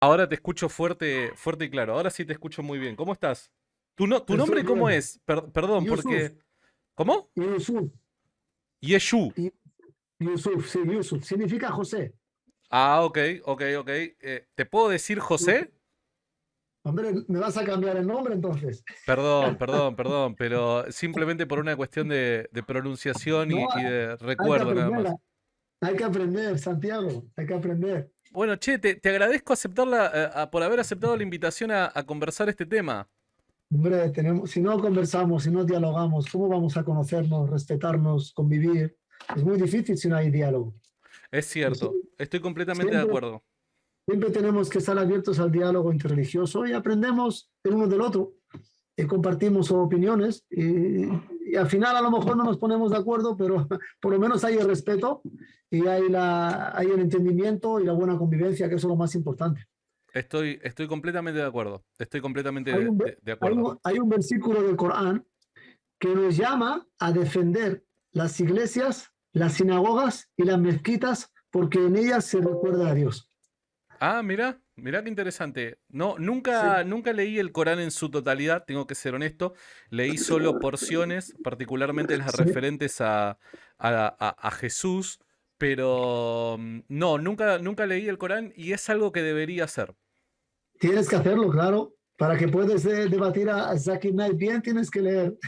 Ahora te escucho fuerte, fuerte y claro. Ahora sí te escucho muy bien. ¿Cómo estás? ¿Tu Estoy nombre cómo bien. es? Perdón, Yusuf, porque... ¿Cómo? Yusuf, Yeshu. y- Yusuf, sí, Yusuf. Significa José. Ah, ok, ok, ok. ¿Te puedo decir José? Hombre, ¿me vas a cambiar el nombre entonces? Perdón, perdón, perdón, pero simplemente por una cuestión de pronunciación No, y de hay que recuerdo nada aprender, más. hay que aprender, Santiago, hay que aprender. Bueno, che, te agradezco por haber aceptado la invitación a conversar este tema. Hombre, si no conversamos, si no dialogamos, ¿cómo vamos a conocernos, respetarnos, convivir? Es muy difícil si no hay diálogo. Es Pues cierto, estoy completamente de siempre, acuerdo. siempre tenemos que estar abiertos al diálogo interreligioso y aprendemos el uno del otro. Compartimos opiniones y al final a lo mejor no nos ponemos de acuerdo, pero por lo menos hay el respeto y hay el entendimiento y la buena convivencia, que eso es lo más importante. Estoy completamente de acuerdo. Estoy completamente Hay un, de hay acuerdo. un, hay un versículo del Corán que nos llama a defender las iglesias, las sinagogas y las mezquitas porque en ellas se recuerda a Dios. Ah, mira, mira qué interesante. No, Sí, nunca leí el Corán en su totalidad, tengo que ser honesto. Leí solo porciones, particularmente las sí. referentes a Jesús, pero no, nunca leí el Corán y es algo que debería hacer. Tienes que hacerlo, claro. Para que puedas debatir a Zakir Naik bien, tienes que leer.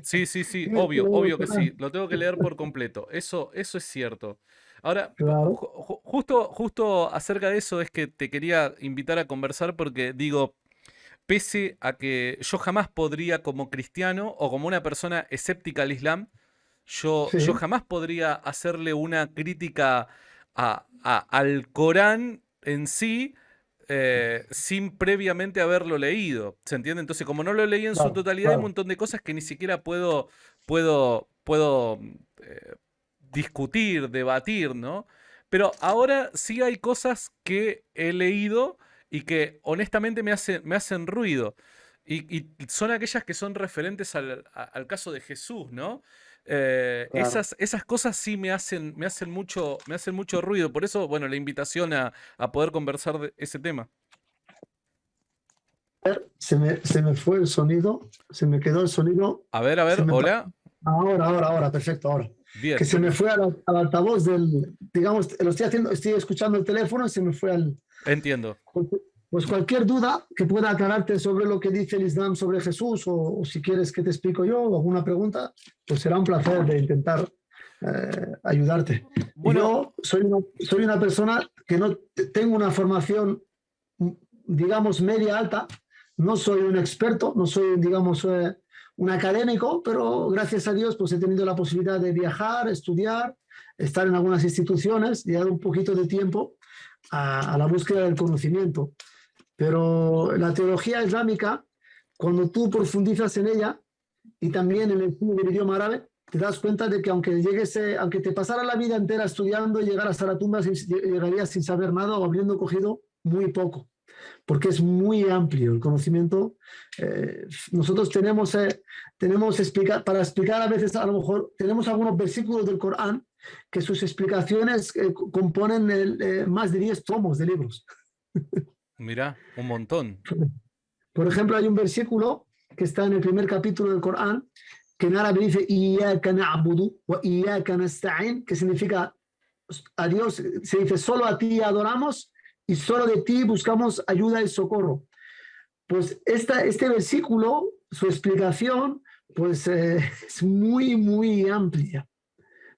Sí, sí, sí, Tienes que obvio, leer el obvio que sí. Corán. Lo tengo que leer por completo. Eso es cierto. Ahora, Claro. justo acerca de eso es que te quería invitar a conversar porque digo, pese a que yo jamás podría como cristiano o como una persona escéptica al Islam, yo Sí. jamás podría hacerle una crítica al Corán en sí sin previamente haberlo leído. ¿Se entiende? Entonces, como no lo leí en su Claro, totalidad, hay un claro. montón de cosas que ni siquiera puedo discutir, debatir, ¿no? Pero ahora sí hay cosas que he leído y que honestamente me hacen ruido. Y son aquellas que son referentes al caso de Jesús, ¿no? Claro. Esas cosas sí me hacen mucho ruido. Por eso, bueno, la invitación a poder conversar de ese tema. Se me fue el sonido, se me quedó el sonido, A se ver, me... hola. ahora, perfecto, ahora. Que Bien, se me buenísimo. fue al altavoz digamos, lo estoy haciendo, estoy escuchando el teléfono y se me fue al... Entiendo. Pues cualquier duda que pueda aclararte sobre lo que dice el Islam sobre Jesús o si quieres que te explico yo o alguna pregunta, pues será un placer de intentar ayudarte. Bueno, Yo soy una persona que no tengo una formación, digamos, media alta. No soy un experto, no soy, digamos, un académico, pero gracias a Dios pues he tenido la posibilidad de viajar, estudiar, estar en algunas instituciones y dar un poquito de tiempo a la búsqueda del conocimiento. Pero la teología islámica, cuando tú profundizas en ella y también en el estudio del idioma árabe, te das cuenta de que aunque te pasara la vida entera estudiando y llegaras a la tumba, llegarías sin saber nada o habiendo cogido muy poco, porque es muy amplio el conocimiento. Nosotros para explicar a veces, a lo mejor, tenemos algunos versículos del Corán que sus explicaciones componen más de 10 tomos de libros. mirá, un montón. Por ejemplo, hay un versículo que está en el primer capítulo del Corán que en árabe dice "Iyaka na'budu wa iyaka nasta'in", que significa a Dios, se dice solo a ti adoramos y solo de ti buscamos ayuda y socorro. Pues este versículo, su explicación, pues es muy, muy amplia,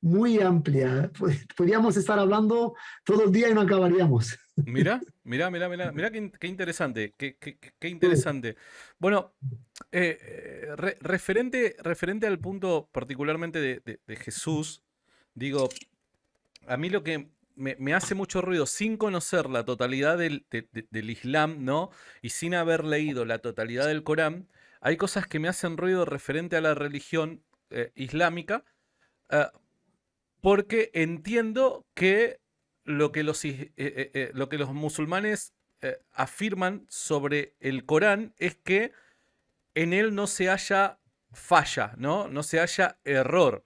muy amplia. Podríamos estar hablando todo el día y no acabaríamos. Mirá, qué interesante, qué interesante. Bueno, referente al punto particularmente de Jesús, digo, a mí lo que me hace mucho ruido sin conocer la totalidad del Islam, ¿no? Y sin haber leído la totalidad del Corán, hay cosas que me hacen ruido referente a la religión islámica, eh, porque entiendo que lo que los musulmanes afirman sobre el Corán es que en él no se haya falla, ¿no? No se haya error.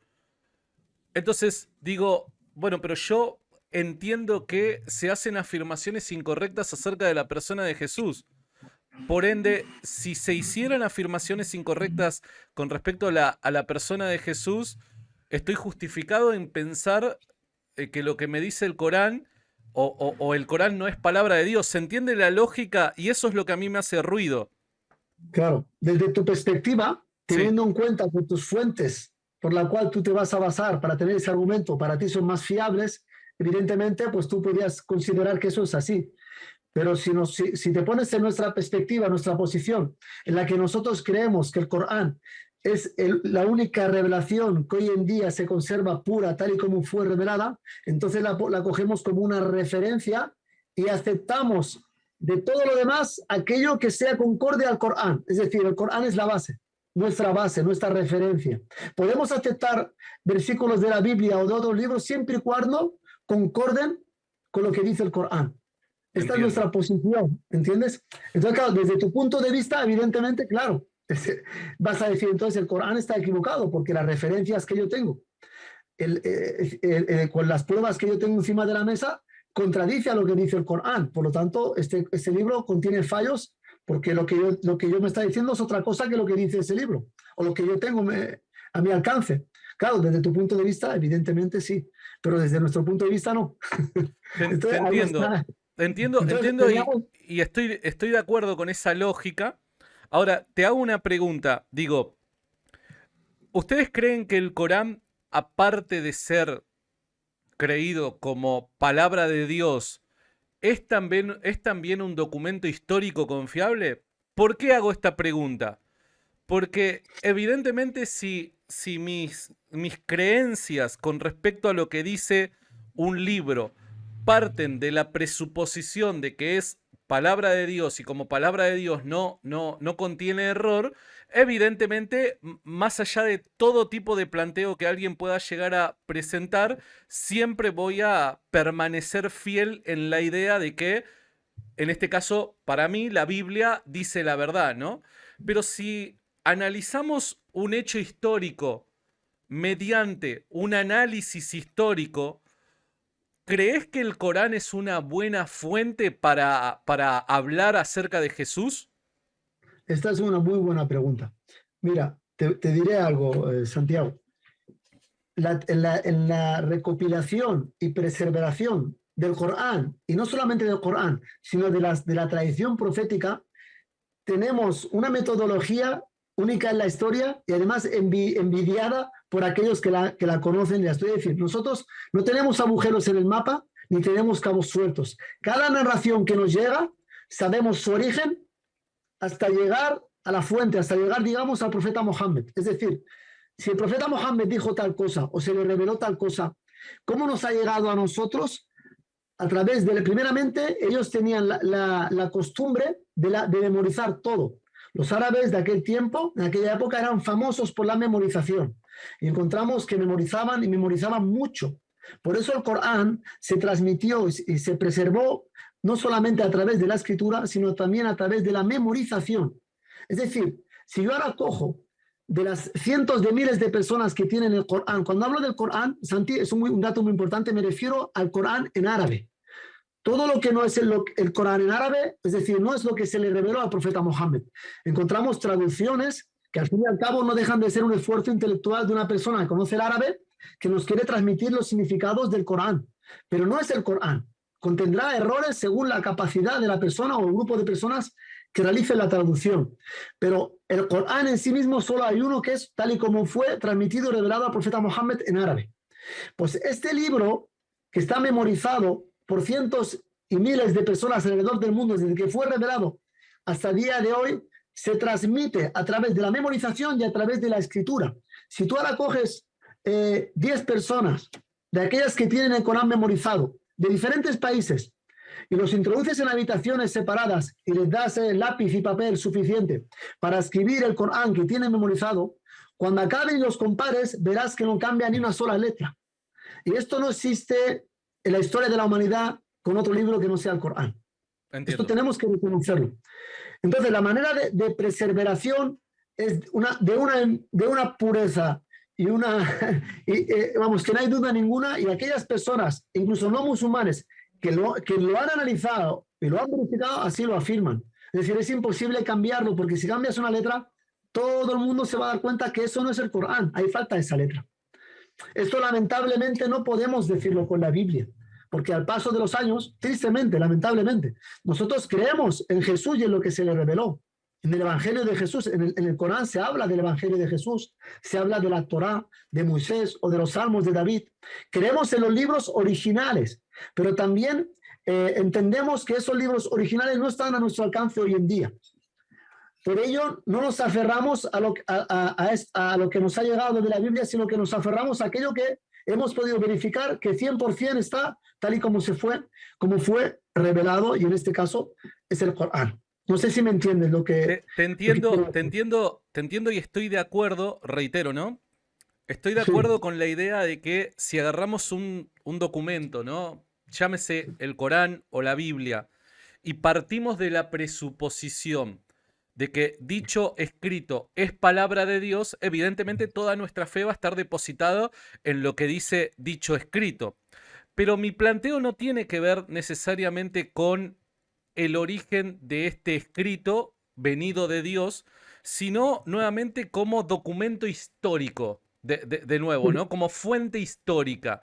Entonces digo, bueno, pero yo entiendo que se hacen afirmaciones incorrectas acerca de la persona de Jesús. Por ende, si se hicieran afirmaciones incorrectas con respecto a la persona de Jesús, estoy justificado en pensar que lo que me dice el Corán o el Corán no es palabra de Dios. ¿Se entiende la lógica? Y eso es lo que a mí me hace ruido. Claro, desde tu perspectiva, Sí, teniendo en cuenta que tus fuentes por la cual tú te vas a basar para tener ese argumento para ti son más fiables, evidentemente, pues tú podrías considerar que eso es así. Pero si te pones en nuestra perspectiva, nuestra posición, en la que nosotros creemos que el Corán es la única revelación que hoy en día se conserva pura, tal y como fue revelada, entonces la cogemos como una referencia y aceptamos de todo lo demás aquello que sea concorde al Corán. Es decir, el Corán es la base, nuestra referencia. Podemos aceptar versículos de la Biblia o de otros libros siempre y cuando concorden con lo que dice el Corán. Esta es entiendo. nuestra posición, ¿entiendes? Entonces, claro, desde tu punto de vista, evidentemente, claro, vas a decir, entonces el Corán está equivocado porque las referencias que yo tengo, con las pruebas que yo tengo encima de la mesa, contradice a lo que dice el Corán. Por lo tanto, este libro contiene fallos porque lo que yo me está diciendo es otra cosa que lo que dice ese libro o lo que yo tengo a mi alcance. Claro, desde tu punto de vista, evidentemente sí, pero desde nuestro punto de vista no. Te Entonces, ahí entiendo. está. Entonces, Entiendo teníamos. y estoy de acuerdo con esa lógica. Ahora, te hago una pregunta. Digo, ¿ustedes creen que el Corán, aparte de ser creído como palabra de Dios, es también un documento histórico confiable? ¿Por qué hago esta pregunta? Porque evidentemente si mis creencias con respecto a lo que dice un libro parten de la presuposición de que es palabra de Dios y como palabra de Dios no contiene error, evidentemente, más allá de todo tipo de planteo que alguien pueda llegar a presentar, siempre voy a permanecer fiel en la idea de que, en este caso, para mí, la Biblia dice la verdad, ¿no? Pero si analizamos un hecho histórico mediante un análisis histórico, ¿crees que el Corán es una buena fuente para hablar acerca de Jesús? Esta es una muy buena pregunta. Mira, te diré algo, Santiago. En la recopilación y preservación del Corán, y no solamente del Corán, sino de la tradición profética, tenemos una metodología única en la historia y además envidiada por aquellos que la conocen. Es decir, nosotros no tenemos agujeros en el mapa ni tenemos cabos sueltos. Cada narración que nos llega, sabemos su origen hasta llegar a la fuente, hasta llegar, digamos, al profeta Mohammed. Es decir, si el profeta Mohammed dijo tal cosa o se le reveló tal cosa, ¿cómo nos ha llegado a nosotros? A través de, primeramente, ellos tenían la costumbre de memorizar todo. Los árabes de aquel tiempo, en aquella época, eran famosos por la memorización. Y encontramos que memorizaban y memorizaban mucho. Por eso el Corán se transmitió y se preservó no solamente a través de la escritura, sino también a través de la memorización. Es decir, si yo ahora cojo de las cientos de miles de personas que tienen el Corán, cuando hablo del Corán, Santi, es un dato muy importante, me refiero al Corán en árabe. Todo lo que no es el Corán en árabe, es decir, no es lo que se le reveló al profeta Mohammed. Encontramos traducciones que al fin y al cabo no dejan de ser un esfuerzo intelectual de una persona que conoce el árabe, que nos quiere transmitir los significados del Corán. Pero no es el Corán. Contendrá errores según la capacidad de la persona o el grupo de personas que realicen la traducción. Pero el Corán en sí mismo solo hay uno que es tal y como fue transmitido y revelado al profeta Mohammed en árabe. Pues este libro, que está memorizado por cientos y miles de personas alrededor del mundo desde que fue revelado hasta el día de hoy, se transmite a través de la memorización y a través de la escritura. Si tú ahora coges 10 personas de aquellas que tienen el Corán memorizado de diferentes países y los introduces en habitaciones separadas y les das lápiz y papel suficiente para escribir el Corán que tienen memorizado, cuando acaben y los compares, verás que no cambia ni una sola letra. Y esto no existe en la historia de la humanidad con otro libro que no sea el Corán. Esto Entiendo. tenemos que reconocerlo. Entonces, la manera de preservación es de una pureza y una, vamos, que no hay duda ninguna, y aquellas personas, incluso no musulmanes, que lo han analizado y lo han verificado, así lo afirman. Es decir, es imposible cambiarlo, porque si cambias una letra, todo el mundo se va a dar cuenta que eso no es el Corán, ahí falta esa letra. Esto lamentablemente no podemos decirlo con la Biblia, porque al paso de los años, tristemente, lamentablemente, nosotros creemos en Jesús y en lo que se le reveló. En el Evangelio de Jesús, en el Corán se habla del Evangelio de Jesús, se habla de la Torá, de Moisés o de los Salmos de David. Creemos en los libros originales, pero también entendemos que esos libros originales no están a nuestro alcance hoy en día. Por ello, no nos aferramos a lo que nos ha llegado de la Biblia, sino que nos aferramos a aquello que hemos podido verificar que 100% está tal y como fue revelado, y en este caso es el Corán. No sé si me entiendes lo que... Te entiendo y estoy de acuerdo, reitero, ¿no? Estoy de Sí, acuerdo con la idea de que si agarramos un documento, ¿no? Llámese el Corán o la Biblia, y partimos de la presuposición de que dicho escrito es palabra de Dios, evidentemente toda nuestra fe va a estar depositada en lo que dice dicho escrito. Pero mi planteo no tiene que ver necesariamente con el origen de este escrito venido de Dios, sino nuevamente como documento histórico, de nuevo, ¿no? Como fuente histórica.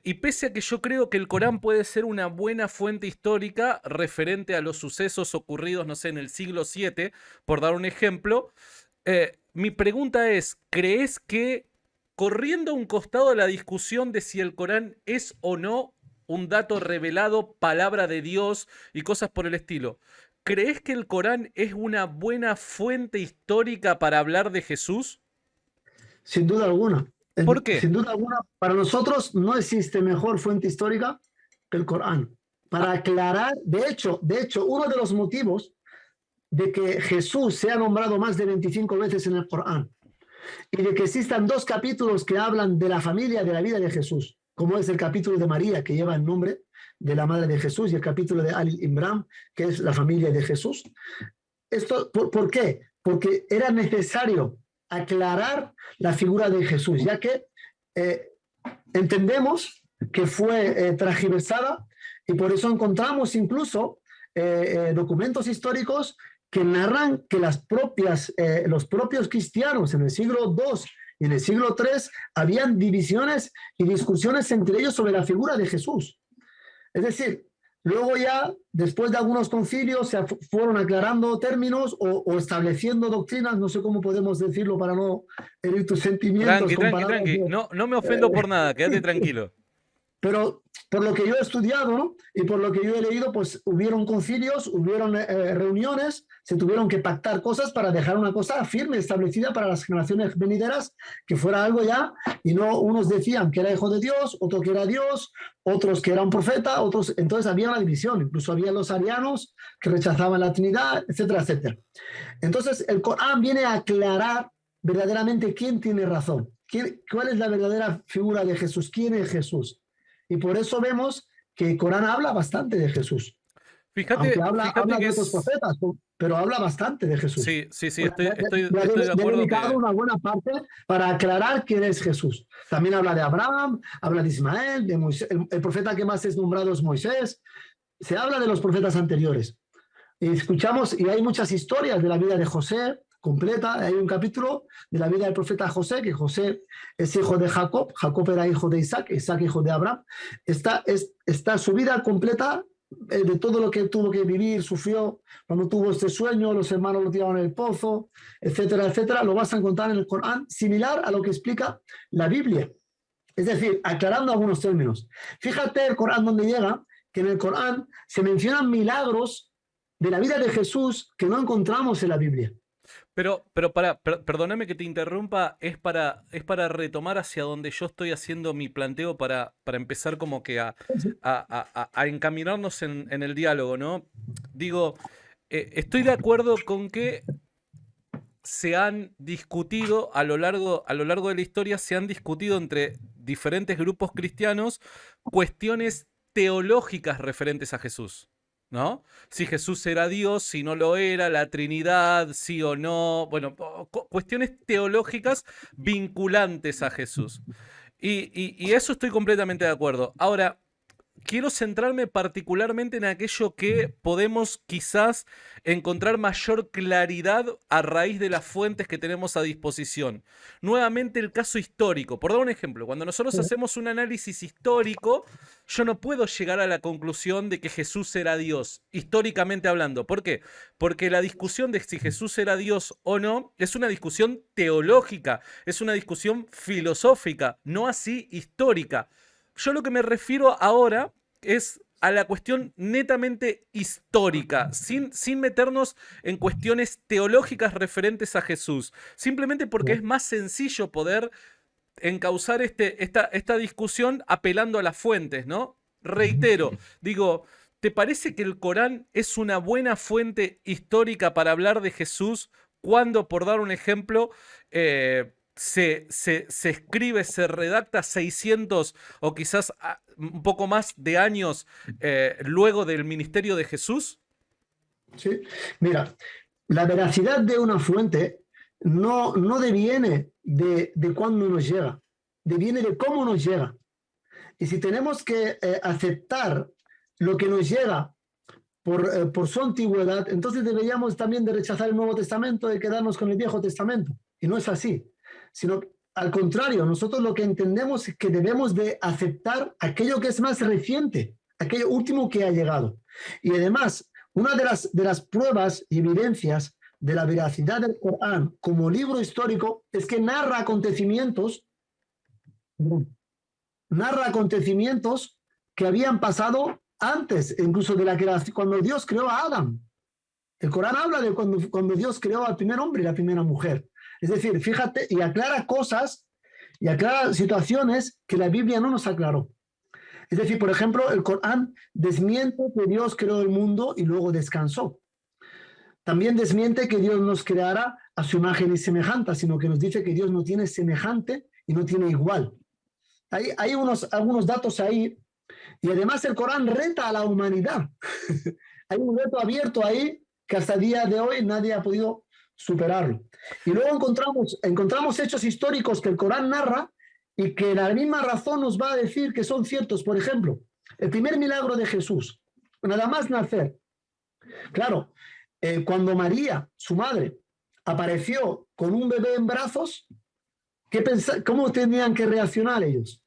Y pese a que yo creo que el Corán puede ser una buena fuente histórica referente a los sucesos ocurridos, no sé, en el siglo VII, por dar un ejemplo, mi pregunta es, ¿crees que, corriendo a un costado de la discusión de si el Corán es o no un dato revelado, palabra de Dios y cosas por el estilo, ¿crees que el Corán es una buena fuente histórica para hablar de Jesús? sin duda alguna. ¿Por qué? Sin duda alguna, para nosotros no existe mejor fuente histórica que el Corán. Para Ah, aclarar, de hecho, uno de los motivos de que Jesús sea nombrado más de 25 veces en el Corán y de que existan dos capítulos que hablan de la familia, de la vida de Jesús, como es el capítulo de María, que lleva el nombre de la madre de Jesús, y el capítulo de Ali Imran, que es la familia de Jesús. ¿Por qué? Porque era necesario aclarar la figura de Jesús, ya que eh, entendemos que fue transgiversada, y por eso encontramos incluso documentos históricos que narran que los propios cristianos en el siglo II y en el siglo III habían divisiones y discusiones entre ellos sobre la figura de Jesús. Es decir, luego ya, después de algunos concilios, se fueron aclarando términos o estableciendo doctrinas, no sé cómo podemos decirlo para no herir tus sentimientos tranqui, con tranqui, palabras tranqui. No, no me ofendo por nada, quédate tranquilo. pero por lo que yo he estudiado, ¿no? Y por lo que yo he leído, pues hubieron concilios, hubieron reuniones, se tuvieron que pactar cosas para dejar una cosa firme, establecida para las generaciones venideras, que fuera algo ya, y no unos decían que era hijo de Dios, otro que era Dios, otros que era un profeta, otros, entonces había una división, incluso había los arianos que rechazaban la Trinidad, etcétera, etcétera. Entonces el Corán viene a aclarar verdaderamente quién tiene razón, cuál es la verdadera figura de Jesús, quién es Jesús. Y por eso vemos que el Corán habla bastante de Jesús, aunque Fíjate habla que de otros es... profetas, pero habla bastante de Jesús. Sí, sí, sí, Pues estoy de le ha acuerdo dedicado que... una buena parte para aclarar quién es Jesús. También habla de Abraham, habla de Ismael, de Moisés. El profeta que más es nombrado es Moisés. Se habla de los profetas anteriores. Y escuchamos, y hay muchas historias de la vida de José completa. Hay un capítulo de la vida del profeta José, que José es hijo de Jacob, Jacob era hijo de Isaac, Isaac hijo de Abraham. Está su vida completa, de todo lo que tuvo que vivir, sufrió cuando tuvo este sueño, los hermanos lo tiraron en el pozo, etcétera, etcétera. Lo vas a encontrar en el Corán, similar a lo que explica la Biblia. Es decir, aclarando algunos términos. Fíjate el Corán donde llega, que en el Corán se mencionan milagros de la vida de Jesús que no encontramos en la Biblia. Pero perdóname que te interrumpa, es para retomar hacia donde yo estoy haciendo mi planteo para empezar como que a encaminarnos en el diálogo, ¿no? Digo, estoy de acuerdo con que se han discutido a lo largo de la historia, se han discutido entre diferentes grupos cristianos cuestiones teológicas referentes a Jesús. ¿no? Si Jesús era Dios, si no lo era, la Trinidad, sí o no. Bueno, cuestiones teológicas vinculantes a Jesús. Y eso estoy completamente de acuerdo. Ahora, quiero centrarme particularmente en aquello que podemos quizás encontrar mayor claridad a raíz de las fuentes que tenemos a disposición. Nuevamente el caso histórico. Por dar un ejemplo, cuando nosotros hacemos un análisis histórico, yo no puedo llegar a la conclusión de que Jesús era Dios, históricamente hablando. ¿Por qué? Porque la discusión de si Jesús era Dios o no es una discusión teológica, es una discusión filosófica, no así histórica. Yo lo que me refiero ahora es a la cuestión netamente histórica, sin meternos en cuestiones teológicas referentes a Jesús, simplemente porque es más sencillo poder encauzar esta discusión apelando a las fuentes, ¿no? Reitero, digo, ¿te parece que el Corán es una buena fuente histórica para hablar de Jesús cuando, por dar un ejemplo, se escribe, se redacta 600 o quizás un poco más de años luego del ministerio de Jesús? Sí. Mira, la veracidad de una fuente no deviene de cuándo nos llega, deviene de cómo nos llega. Y si tenemos que aceptar lo que nos llega por su antigüedad, entonces deberíamos también de rechazar el Nuevo Testamento y quedarnos con el Viejo Testamento. Y no es así, sino al contrario, nosotros lo que entendemos es que debemos de aceptar aquello que es más reciente, aquello último que ha llegado. Y además, una de las pruebas y evidencias de la veracidad del Corán como libro histórico es que narra acontecimientos que habían pasado antes, incluso de la creación, cuando Dios creó a Adán. El Corán habla de cuando Dios creó al primer hombre y la primera mujer. Es decir, fíjate, y aclara cosas, y aclara situaciones que la Biblia no nos aclaró. Es decir, por ejemplo, el Corán desmiente que Dios creó el mundo y luego descansó. También desmiente que Dios nos creara a su imagen y semejanza, sino que nos dice que Dios no tiene semejante y no tiene igual. Hay algunos datos ahí, y además el Corán reta a la humanidad. Hay un reto abierto ahí que hasta el día de hoy nadie ha podido superarlo. Y luego encontramos hechos históricos que el Corán narra y que la misma razón nos va a decir que son ciertos. Por ejemplo, el primer milagro de Jesús, nada más nacer. Claro, cuando María, su madre, apareció con un bebé en brazos, ¿cómo tenían que reaccionar ellos?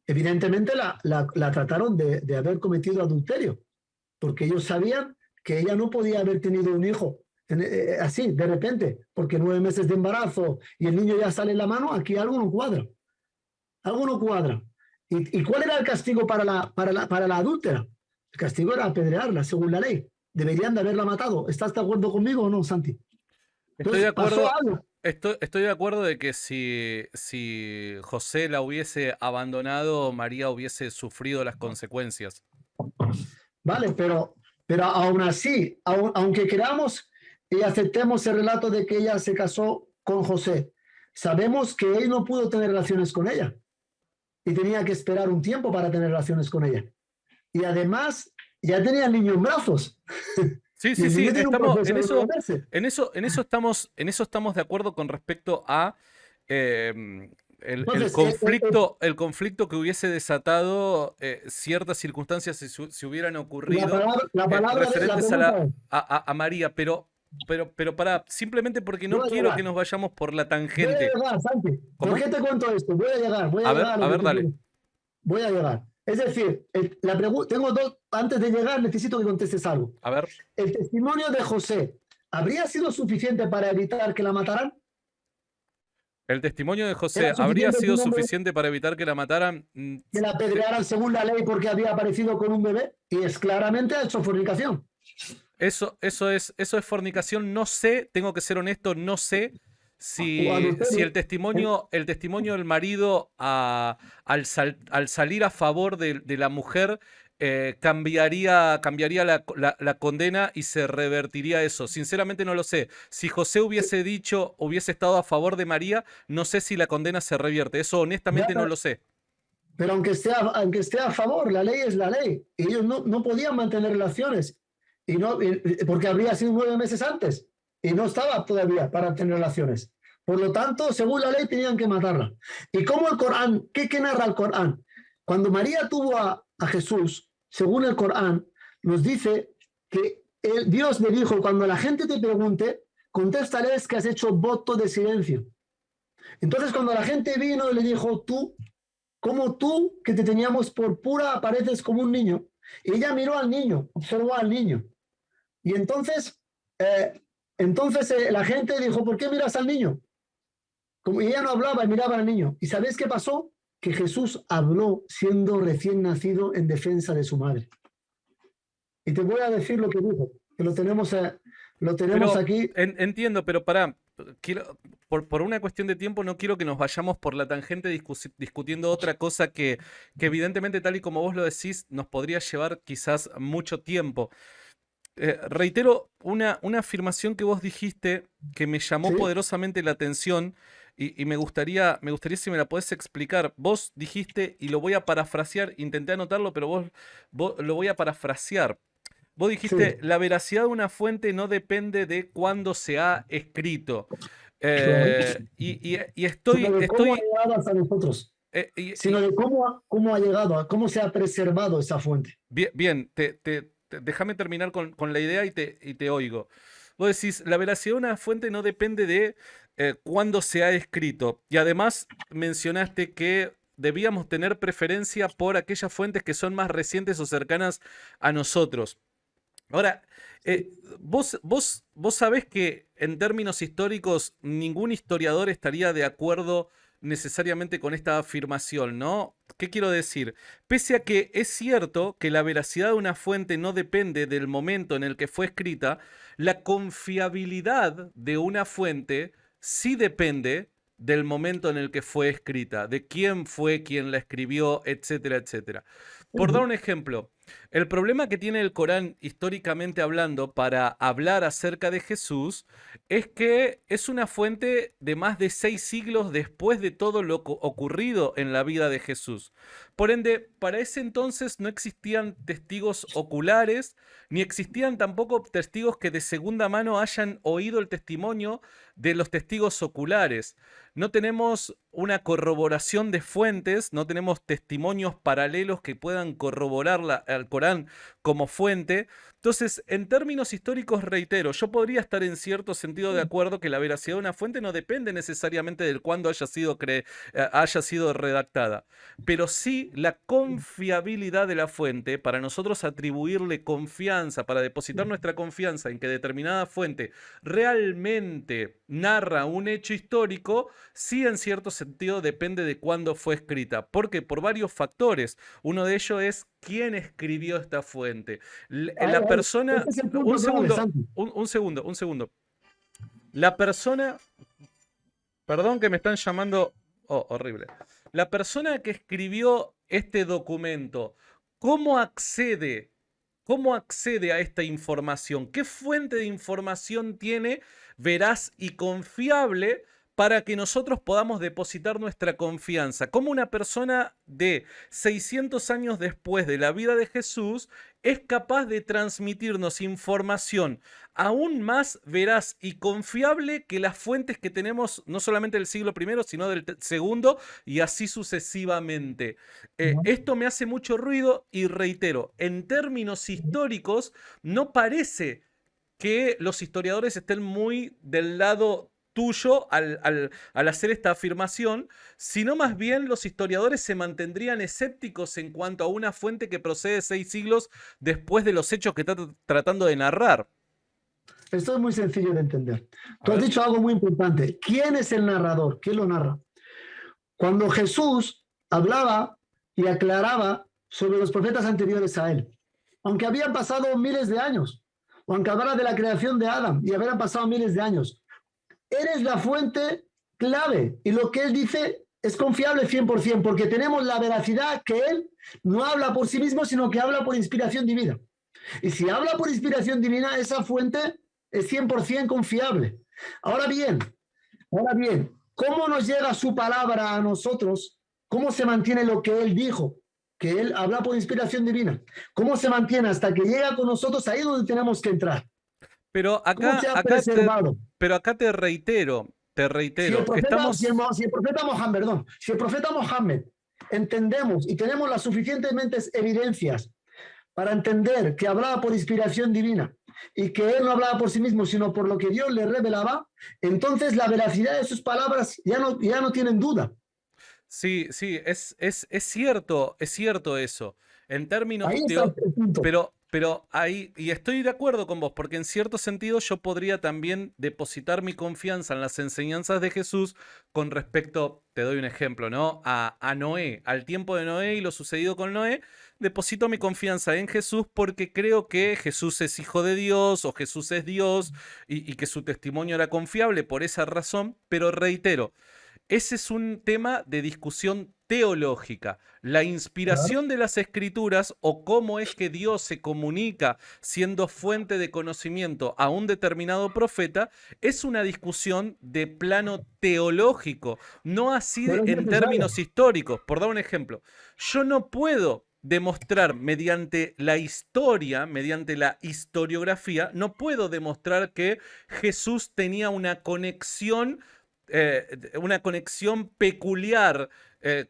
Evidentemente la trataron de haber cometido adulterio, porque ellos sabían que ella no podía haber tenido un hijo así, de repente, porque 9 meses de embarazo y el niño ya sale en la mano, aquí algo no cuadra. Algo no cuadra. ¿Y cuál era el castigo para la adúltera? El castigo era apedrearla, según la ley. Deberían de haberla matado. ¿Estás de acuerdo conmigo o no, Santi? Estoy de Entonces, pasó acuerdo. algo. Estoy de acuerdo de que si José la hubiese abandonado, María hubiese sufrido las consecuencias. Vale, pero aún así, aunque queramos y aceptemos el relato de que ella se casó con José, sabemos que él no pudo tener relaciones con ella y tenía que esperar un tiempo para tener relaciones con ella. Y además, ya tenía el niño en brazos. Sí, Y sí, el sí, niño tiene un estamos, proceso de devolverse. en eso estamos de acuerdo con respecto a Entonces, el conflicto que hubiese desatado ciertas circunstancias si hubieran ocurrido la palabra de la referentes pregunta es, a María, pero para, simplemente porque no voy a quiero llegar, que nos vayamos por la voy a tangente. llegar, Santi. ¿Por ¿Cómo? qué te cuento esto? Voy a llegar a A lo que ver, tú dale. quieres. Voy a llegar. Es decir, tengo dos, antes de llegar necesito que contestes algo. A ver. ¿El testimonio de José habría sido suficiente para evitar que la mataran? El testimonio de José ¿Era habría suficiente sido suficiente para evitar que la mataran. que la apedrearan según la ley porque había aparecido con un bebé? Y es claramente ha hecho fornicación. Eso es fornicación. No sé, tengo que ser honesto, no sé O si adulterio. el testimonio del marido al salir a favor de la mujer cambiaría la condena y se revertiría eso. Sinceramente no lo sé. Si José hubiese estado a favor de María, no sé si la condena se revierte. Eso Ya, honestamente no lo sé. pero aunque esté a favor, la ley es la ley. Ellos no podían mantener relaciones. porque habría sido 9 meses antes y no estaba todavía para tener relaciones. Por lo tanto, según la ley, tenían que matarla. ¿Y cómo el Corán? ¿Qué narra el Corán? Cuando María tuvo a Jesús, según el Corán, nos dice que Dios le dijo, cuando la gente te pregunte, contéstales que has hecho voto de silencio. Entonces, cuando la gente vino y le dijo, tú, como tú, que te teníamos por pura, apareces como un niño. Y ella miró al niño, observó al niño. Y entonces la gente dijo, ¿por qué miras al niño? Como ella no hablaba y miraba al niño. ¿Y sabéis qué pasó? Que Jesús habló siendo recién nacido en defensa de su madre. Y te voy a decir lo que dijo, que lo tenemos Pero aquí. entiendo, pero pará, por una cuestión de tiempo no quiero que nos vayamos por la tangente discutiendo otra cosa que evidentemente tal y como vos lo decís nos podría llevar quizás mucho tiempo. Reitero una afirmación que vos dijiste que me llamó Sí, poderosamente la atención y me gustaría si me la podés explicar. Vos dijiste, y lo voy a parafrasear, intenté anotarlo, pero vos lo voy a parafrasear. Vos dijiste, sí, la veracidad de una fuente no depende de cuándo se ha escrito. claro. Y Sino de cómo ha estoy, llegado hasta nosotros. eh, y- Sino y- de cómo ha llegado, cómo se ha preservado esa fuente. bien, bien, déjame terminar con la idea y te oigo. Vos decís, la veracidad de una fuente no depende de cuándo se ha escrito. Y además mencionaste que debíamos tener preferencia por aquellas fuentes que son más recientes o cercanas a nosotros. Ahora, vos sabés que en términos históricos ningún historiador estaría de acuerdo necesariamente con esta afirmación, ¿no? ¿Qué quiero decir? Pese a que es cierto que la veracidad de una fuente no depende del momento en el que fue escrita, la confiabilidad de una fuente sí depende del momento en el que fue escrita, de quién fue quien la escribió, etcétera, etcétera. Por dar Ujú. un ejemplo, el problema que tiene el Corán históricamente hablando para hablar acerca de Jesús es que es una fuente de más de 6 siglos después de todo lo ocurrido en la vida de Jesús. Por ende, para ese entonces no existían testigos oculares, ni existían tampoco testigos que de segunda mano hayan oído el testimonio de los testigos oculares. No tenemos una corroboración de fuentes, no tenemos testimonios paralelos que puedan corroborar al Corán como fuente. Entonces, en términos históricos, reitero, yo podría estar en cierto sentido de acuerdo que la veracidad de una fuente no depende necesariamente del cuándo haya sido redactada, pero sí la confiabilidad de la fuente para nosotros atribuirle confianza, para depositar nuestra confianza en que determinada fuente realmente narra un hecho histórico, sí en cierto sentido depende de cuándo fue escrita. ¿Por qué? Por varios factores. Uno de ellos es quién escribió esta fuente. La persona, Este es el punto un clave, segundo, Santi. un segundo. La persona, perdón que me están llamando, oh, horrible. La persona que escribió este documento, ¿cómo accede? ¿Cómo accede a esta información? ¿Qué fuente de información tiene veraz y confiable para que nosotros podamos depositar nuestra confianza? ¿Cómo una persona de 600 años después de la vida de Jesús es capaz de transmitirnos información aún más veraz y confiable que las fuentes que tenemos no solamente del siglo I, sino del segundo y así sucesivamente? Esto me hace mucho ruido y reitero, en términos históricos, no parece que los historiadores estén muy del lado tuyo al hacer esta afirmación, sino más bien los historiadores se mantendrían escépticos en cuanto a una fuente que procede 6 siglos después de los hechos que está tratando de narrar. Esto es muy sencillo de entender. A Tú has ver. dicho algo muy importante. ¿Quién es el narrador? ¿Quién lo narra? Cuando Jesús hablaba y aclaraba sobre los profetas anteriores a él, aunque habían pasado miles de años, o aunque hablara de la creación de Adán y habían pasado miles de años, eres la fuente clave y lo que él dice es confiable 100%, porque tenemos la veracidad que él no habla por sí mismo, sino que habla por inspiración divina. Y si habla por inspiración divina, esa fuente es 100% confiable. Ahora bien, ¿cómo nos llega su palabra a nosotros? ¿Cómo se mantiene lo que él dijo? que él habla por inspiración divina. ¿Cómo se mantiene hasta que llega con nosotros? Ahí es donde tenemos que entrar. Pero ¿Cómo se acá, ha preservado? pero acá te Si el reitero, profeta, estamos, si el profeta Mohammed, perdón, si el profeta Mohammed entendemos y tenemos las suficientemente evidencias para entender que hablaba por inspiración divina y que él no hablaba por sí mismo, sino por lo que Dios le revelaba, entonces la veracidad de sus palabras ya no tienen duda. sí, sí, es cierto eso. En términos Ahí está el punto. pero ahí, y estoy de acuerdo con vos, porque en cierto sentido yo podría también depositar mi confianza en las enseñanzas de Jesús con respecto, te doy un ejemplo, ¿no? A Noé, al tiempo de Noé y lo sucedido con Noé, deposito mi confianza en Jesús porque creo que Jesús es hijo de Dios o Jesús es Dios y que su testimonio era confiable por esa razón, pero reitero, ese es un tema de discusión teológica. La Claro. inspiración de las escrituras o cómo es que Dios se comunica siendo fuente de conocimiento a un determinado profeta es una discusión de plano teológico, no así Pero es en necesario. términos históricos. Por dar un ejemplo, yo no puedo demostrar mediante la historia, mediante la historiografía, no puedo demostrar que Jesús tenía una conexión peculiar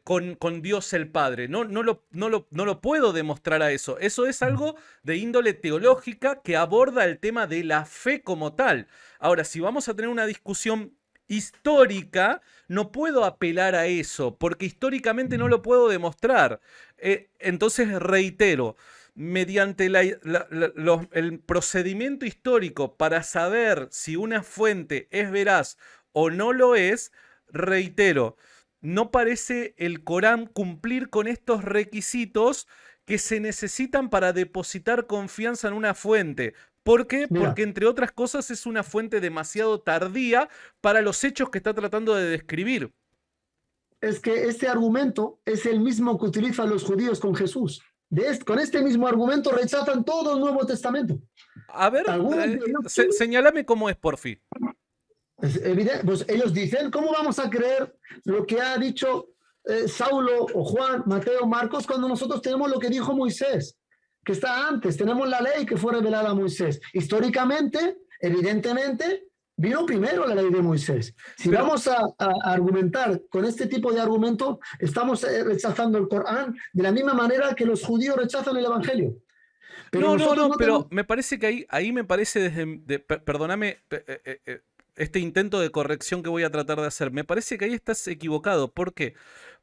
con Dios el Padre. No lo puedo demostrar a eso. Eso es algo de índole teológica que aborda el tema de la fe como tal. Ahora, si vamos a tener una discusión histórica, no puedo apelar a eso, porque históricamente no lo puedo demostrar. Entonces, reitero, mediante el procedimiento histórico para saber si una fuente es veraz o no lo es, reitero, no parece el Corán cumplir con estos requisitos que se necesitan para depositar confianza en una fuente. ¿Por qué? Mira, Porque entre otras cosas es una fuente demasiado tardía para los hechos que está tratando de describir. es que este argumento es el mismo que utilizan los judíos con Jesús. Con este mismo argumento rechazan todo el Nuevo Testamento. A ver, Algunos de ellos, sí, señálame cómo es, porfi. es evidente, pues ellos dicen, ¿cómo vamos a creer lo que ha dicho Saulo o Juan, Mateo, Marcos, cuando nosotros tenemos lo que dijo Moisés, que está antes, tenemos la ley que fue revelada a Moisés? Históricamente, evidentemente, vino primero la ley de Moisés. Si Pero, vamos a argumentar con este tipo de argumento, estamos rechazando el Corán de la misma manera que los judíos rechazan el Evangelio. Pero nosotros no, no tenemos... pero me parece que ahí me parece perdóname, este intento de corrección que voy a tratar de hacer, me parece que ahí estás equivocado. ¿Por qué?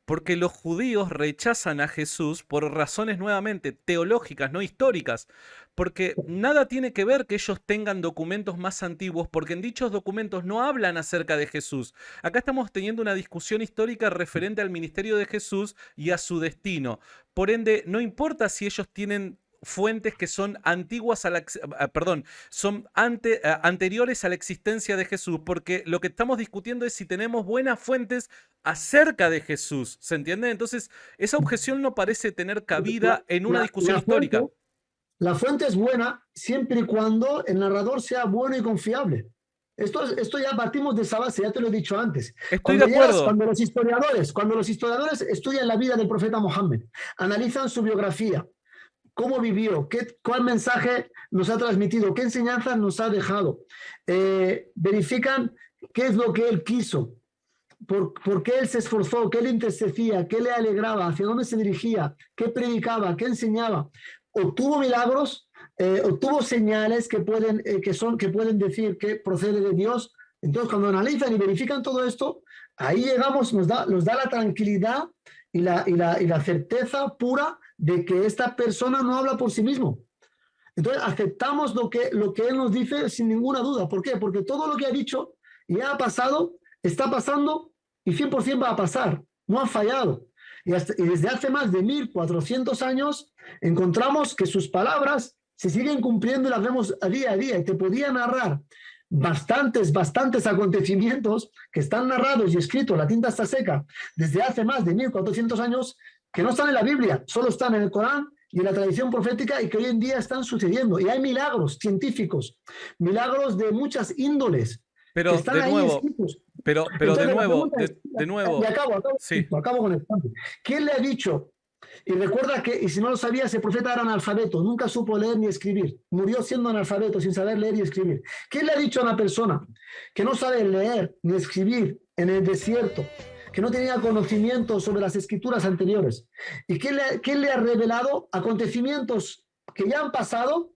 Porque los judíos rechazan a Jesús por razones nuevamente teológicas, no históricas. Porque nada tiene que ver que ellos tengan documentos más antiguos, porque en dichos documentos no hablan acerca de Jesús. Acá estamos teniendo una discusión histórica referente al ministerio de Jesús y a su destino. Por ende, no importa si ellos tienen fuentes que son antiguas perdón, son anteriores a la existencia de Jesús, porque lo que estamos discutiendo es si tenemos buenas fuentes acerca de Jesús, ¿se entiende? Entonces, esa objeción no parece tener La, cabida en una la, discusión la histórica. fuente La fuente es buena siempre y cuando el narrador sea bueno y confiable. Esto ya partimos de esa base, ya te lo he dicho antes. Estoy de acuerdo. Cuando los historiadores estudian la vida del profeta Mohammed, analizan su biografía, cómo vivió, cuál mensaje nos ha transmitido, qué enseñanzas nos ha dejado, verifican qué es lo que él quiso, por qué él se esforzó, qué le entristecía, qué le alegraba, hacia dónde se dirigía, qué predicaba, qué enseñaba. Obtuvo milagros, obtuvo señales que pueden decir que procede de Dios. Entonces, cuando analizan y verifican todo esto, ahí llegamos, nos da la tranquilidad y la certeza pura de que esta persona no habla por sí mismo. Entonces, aceptamos lo que él nos dice sin ninguna duda. ¿Por qué? Porque todo lo que ha dicho ya ha pasado, está pasando y 100% va a pasar. No ha fallado. Y desde hace más de 1400 años encontramos que sus palabras se siguen cumpliendo y las vemos a día. Y te podía narrar bastantes acontecimientos que están narrados y escritos, la tinta está seca, desde hace más de 1400 años, que no están en la Biblia, solo están en el Corán y en la tradición profética, y que hoy en día están sucediendo. Y hay milagros científicos, milagros de muchas índoles, que Pero están de ahí nuevo, escritos. de Entonces la nuevo, pregunta es, de nuevo, acabo sí. con esto. ¿Quién le ha dicho Y recuerda que, y si no lo sabía, ese profeta era analfabeto, nunca supo leer ni escribir. Murió siendo analfabeto, sin saber leer y escribir. ¿Qué le ha dicho a una persona que no sabe leer ni escribir en el desierto, que no tenía conocimiento sobre las escrituras anteriores? ¿Y qué le ha revelado? Acontecimientos que ya han pasado,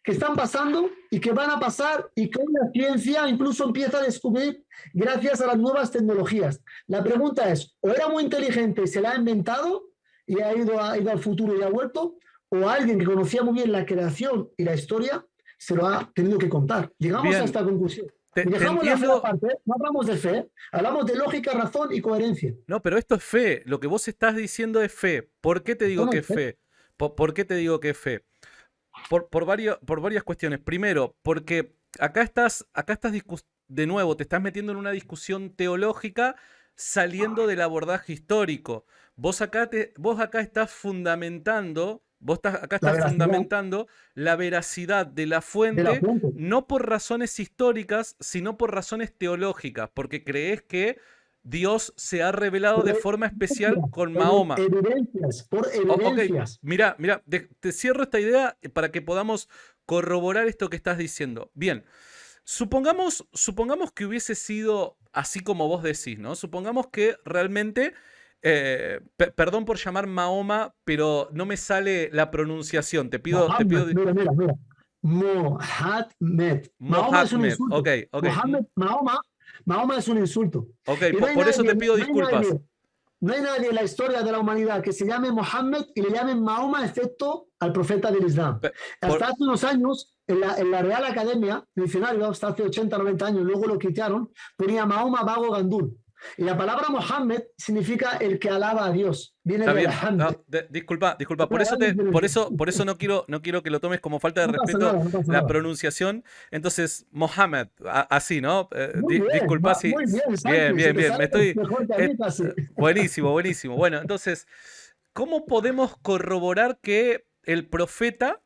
que están pasando y que van a pasar, y que la ciencia incluso empieza a descubrir gracias a las nuevas tecnologías. La pregunta es, o era muy inteligente y se la ha inventado y ha ido al futuro y ha vuelto, o alguien que conocía muy bien la creación y la historia se lo ha tenido que contar. Llegamos a Bien, esta conclusión. te Y dejamos la fe entiendo. aparte, ¿eh? No hablamos de fe, hablamos de lógica, razón y coherencia. No, pero esto es fe. Lo que vos estás diciendo es fe. ¿Por qué te Esto digo no que es es fe. fe? ¿Por qué te digo que es fe? Por varias cuestiones. Primero, porque acá estás de nuevo, te estás metiendo en una discusión teológica saliendo del abordaje histórico. Vos acá estás fundamentando, acá La estás veracidad fundamentando la veracidad de la de la fuente, fuente. no por razones históricas, sino por razones teológicas, porque crees que Dios se ha revelado Por de forma especial con Mahoma. evidencias, por Ok, evidencias. mira, te cierro esta idea para que podamos corroborar esto que estás diciendo. Bien, supongamos que hubiese sido así como vos decís, ¿no? Supongamos que realmente, perdón por llamar Mahoma, pero no me sale la pronunciación. Te Mohammed, pido mira. Mohammed. Mahoma es un Mohammed. insulto. Ok, ok, Mohammed, Mahoma es un insulto. ok, Y no hay por eso nadie, te pido no hay disculpas. nadie, no hay nadie en la historia de la humanidad que se llame Mohammed y le llamen Mahoma, excepto al profeta del Islam. Pe- Hasta por- hace unos años, en la Real Academia, el diccionario, hasta hace 80, 90 años, luego lo quitaron, ponía Mahoma Vago Gandul. Y la palabra Mohammed significa el que alaba a Dios. Viene Está del bien. Hamd. Disculpa. Una gran diferencia. Por eso no quiero que lo tomes como falta de No pasa respeto nada, no pasa la nada. pronunciación. Entonces, Mohammed, así, ¿no? Muy bien, Disculpa si. muy bien, Bien, Santi. Si bien, te bien. sale mejor que a mí, casi. Buenísimo, buenísimo. Bueno, entonces, ¿cómo podemos corroborar que el profeta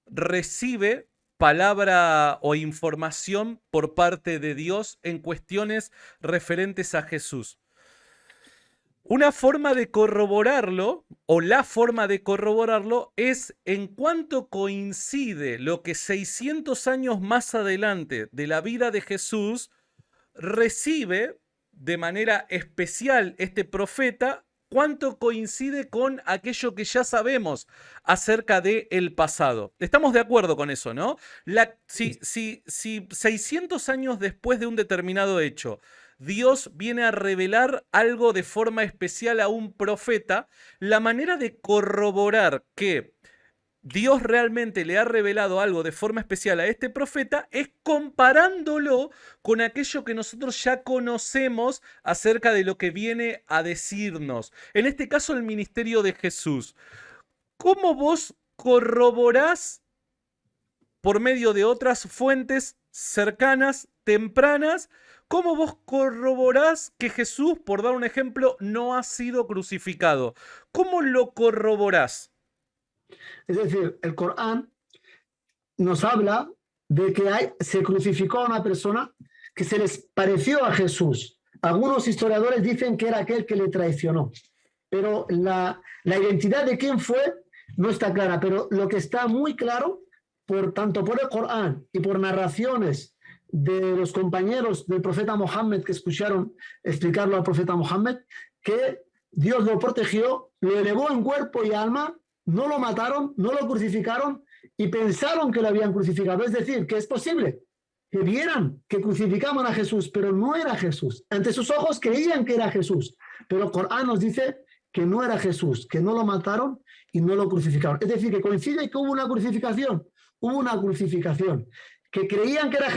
recibe palabra o información por parte de Dios en cuestiones referentes a Jesús? Una forma de corroborarlo, o la forma de corroborarlo, es en cuanto coincide lo que 600 años más adelante de la vida de Jesús recibe de manera especial este profeta, cuánto coincide con aquello que ya sabemos acerca del pasado. Estamos de acuerdo con eso, ¿no? Si 600 años después de un determinado hecho, Dios viene a revelar algo de forma especial a un profeta, la manera de corroborar que Dios realmente le ha revelado algo de forma especial a este profeta es comparándolo con aquello que nosotros ya conocemos acerca de lo que viene a decirnos. En este caso, el ministerio de Jesús. ¿Cómo vos corroborás por medio de otras fuentes cercanas, tempranas? ¿Cómo vos corroborás que Jesús, por dar un ejemplo, no ha sido crucificado? ¿Cómo lo corroborás? Es decir, el Corán nos habla de que se crucificó a una persona que se les pareció a Jesús. Algunos historiadores dicen que era aquel que le traicionó, pero la identidad de quién fue no está clara, pero lo que está muy claro, tanto por el Corán y por narraciones de los compañeros del profeta Mohammed que escucharon explicarlo al profeta Mohammed, que Dios lo protegió, lo elevó en cuerpo y alma, no lo mataron, no lo crucificaron y pensaron que lo habían crucificado. Es decir, que es posible que vieran que crucificaban a Jesús, pero no era Jesús. Ante sus ojos creían que era Jesús, pero el Corán nos dice que no era Jesús, que no lo mataron y no lo crucificaron. Es decir, que coincide que hubo una crucificación, que creían que era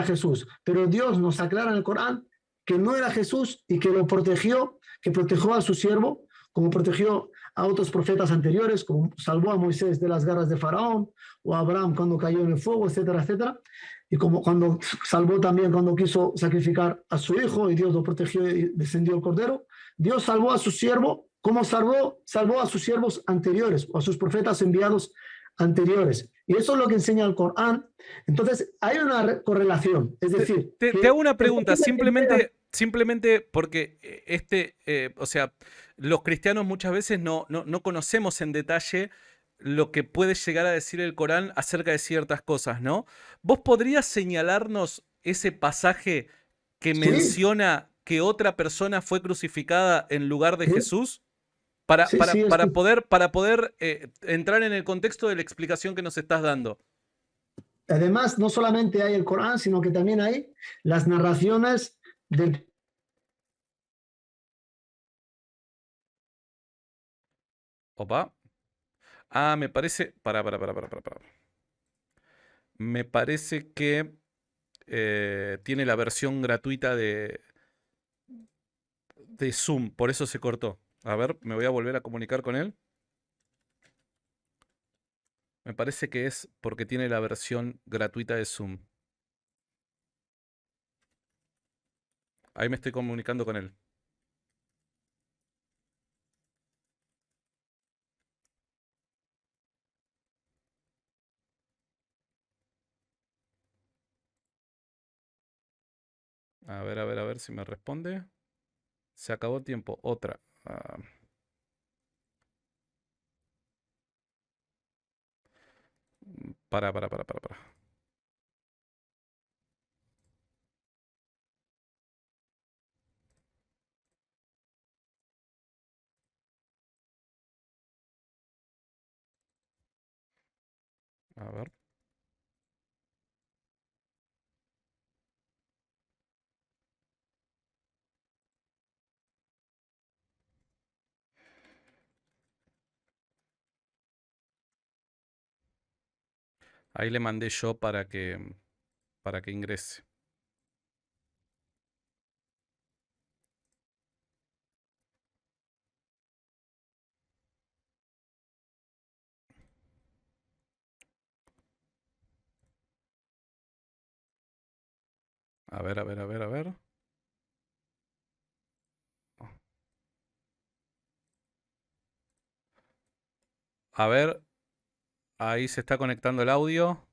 Jesús, pero Dios nos aclara en el Corán que no era Jesús y que lo protegió, que protegió a su siervo, como protegió a otros profetas anteriores, como salvó a Moisés de las garras de Faraón, o a Abraham cuando cayó en el fuego, etcétera, etcétera, y como cuando salvó también cuando quiso sacrificar a su hijo y Dios lo protegió y descendió el cordero. Dios salvó a su siervo, como salvó a sus siervos anteriores, o a sus profetas enviados anteriores. Y eso es lo que enseña el Corán. Entonces, hay una correlación. Es decir, te hago una pregunta, simplemente simplemente porque o sea, los cristianos muchas veces no conocemos en detalle lo que puede llegar a decir el Corán acerca de ciertas cosas, ¿no? ¿Vos podrías señalarnos ese pasaje que Sí, menciona que otra persona fue crucificada en lugar de sí, Jesús? Para, sí, para, sí, para poder, para poder entrar en el contexto de la explicación que nos estás dando. además, no solamente hay el Corán, sino que también hay las narraciones del... Opa. Ah, me parece. Para. Me parece que tiene la versión gratuita de Zoom, por eso se cortó. A ver, me voy a volver a comunicar con él. Me parece que es porque tiene la versión gratuita de Zoom. Ahí me estoy comunicando con él. A ver si me responde. Se acabó el tiempo. Otra. Para. A ver. Ahí le mandé yo para que ingrese. A ver. A ver, ahí se está conectando el audio.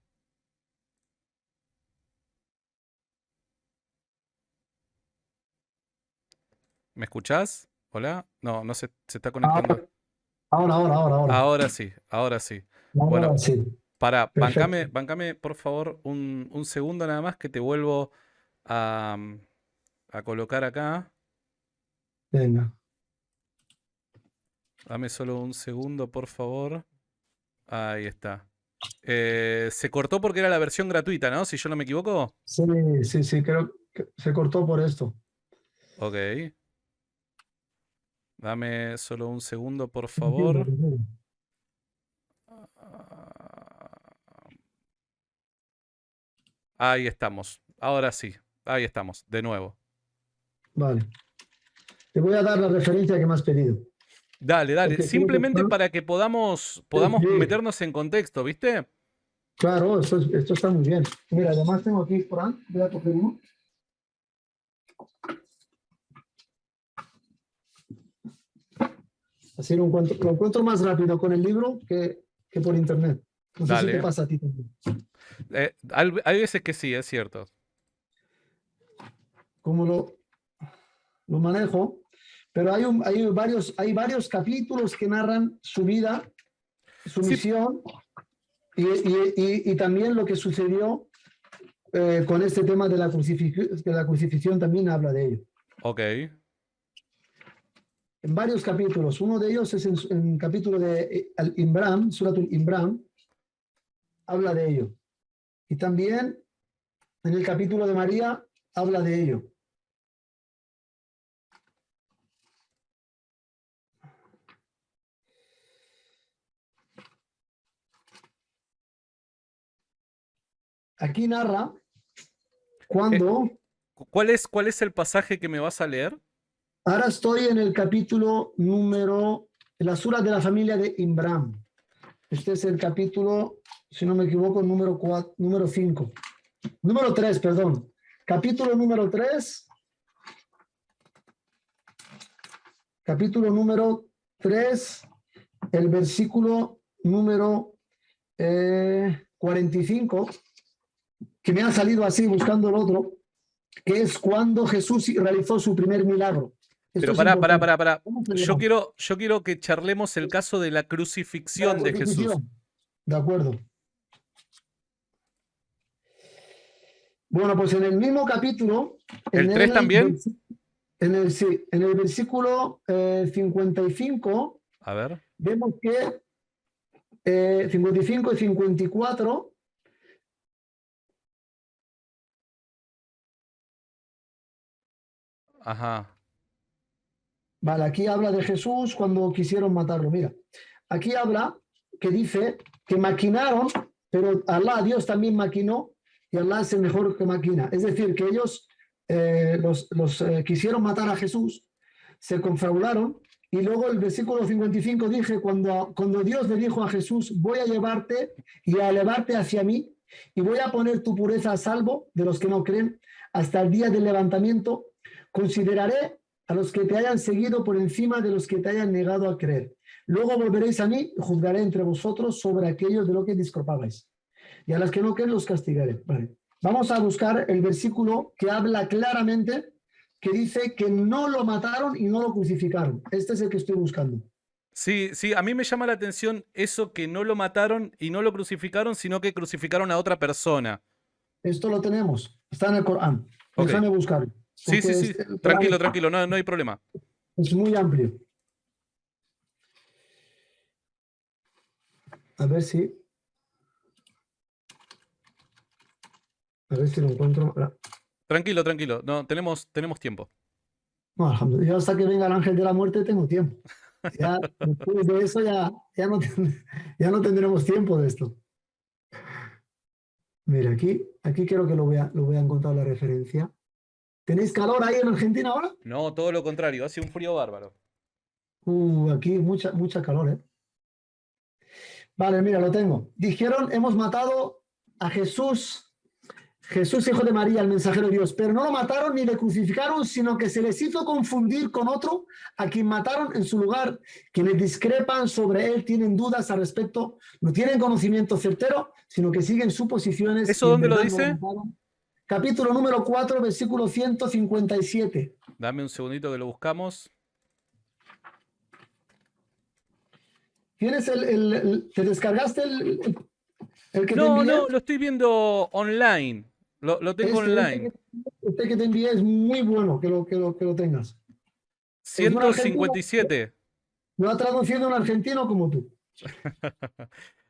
¿Me escuchás? ¿Hola? No, no se está conectando. Ahora, ahora. Ahora sí, ahora sí. Ahora Bueno, sí, perfecto. bancame por favor un segundo nada más que te vuelvo a, a colocar acá. Venga. Dame solo un segundo, por favor. Ahí está. Se cortó porque era la versión gratuita, ¿no? Si yo no me equivoco. Sí, sí, sí, creo que se cortó por esto. Ok. Dame solo un segundo, por Tranquilo, favor. tranquilo. Ahí estamos. Ahora sí. Ahí estamos. De nuevo. Vale. Te voy a dar la referencia que me has pedido. Dale, dale. Porque creo que Simplemente para que podamos sí, meternos en contexto, ¿viste? claro, esto está muy bien. Mira, además tengo aquí, Fran, voy a coger uno. Así lo encuentro más rápido con el libro que por internet. No sé si te Dale. pasa a ti también. Hay veces que sí, es cierto. Cómo lo manejo, pero hay varios capítulos que narran su vida, su Sí, misión y también lo que sucedió con este tema de la crucifixión también habla de ello. ok. En varios capítulos. Uno de ellos es en el capítulo de Al-Imran, Suratul Imran, habla de ello. Y también en el capítulo de María habla de ello. Aquí narra Eh, cuando, cuál es el pasaje que me vas a leer? ahora estoy en el capítulo número, en la sura de la familia de Imran. Este es el capítulo, si no me equivoco, número 5. Número 3, perdón. Capítulo número 3. Capítulo número 3, el versículo número 45, que me ha salido así buscando el otro. que es cuando Jesús realizó su primer milagro. Esto Pero es pará. importante. Vamos a llegar. Yo quiero que charlemos el caso de la De la crucifixión de Jesús. crucifixión. De acuerdo. Bueno, pues en el mismo capítulo, ¿El 3 también? sí, en el versículo 55, A ver. vemos que 55 y 54. Ajá. Vale, aquí habla de Jesús cuando quisieron matarlo. Mira, aquí habla que dice que maquinaron, pero Alá, Dios también maquinó, y Alá es el mejor que maquina. Es decir, que ellos quisieron matar a Jesús, se confabularon, y luego el versículo 55 dice, cuando Dios le dijo a Jesús, voy a llevarte y a elevarte hacia mí, y voy a poner tu pureza a salvo de los que no creen, hasta el día del levantamiento, consideraré a los que te hayan seguido por encima de los que te hayan negado a creer. Luego volveréis a mí y juzgaré entre vosotros sobre aquellos de lo que discrepabais. Y a los que no creen los castigaré. Vale. Vamos a buscar el versículo que habla claramente, que dice que no lo mataron y no lo crucificaron. Este es el que estoy buscando. Sí, sí, a mí me llama la atención eso que no lo mataron y no lo crucificaron, sino que crucificaron a otra persona. Esto lo tenemos. Está en el Corán. Ok. Déjame buscarlo. Sí, sí, sí. Tranquilo, tranquilo, no hay problema. Es muy amplio. A ver si lo encuentro. Tranquilo, tranquilo. No, tenemos tiempo. No, alhamdulillah. Yo hasta que venga el ángel de la muerte tengo tiempo. Ya después de eso ya no tendremos tiempo de esto. Mira, aquí creo que lo voy a encontrar la referencia. ¿Tenéis calor ahí en Argentina ahora? No, todo lo contrario, hace un frío bárbaro. Aquí mucha calor, ¿eh? Vale, mira, lo tengo. Dijeron, hemos matado a Jesús, hijo de María, el mensajero de Dios, pero no lo mataron ni le crucificaron, sino que se les hizo confundir con otro a quien mataron en su lugar. Quienes discrepan sobre él tienen dudas al respecto, no tienen conocimiento certero, sino que siguen suposiciones. ¿Eso dónde lo dice? Capítulo número 4, versículo 157. Dame un segundito que lo buscamos. ¿Tienes te descargaste el que te No, envié? no, lo estoy viendo online. Lo tengo online. Este que te envié es muy bueno que lo tengas. 157. Lo ha traducido un argentino como tú.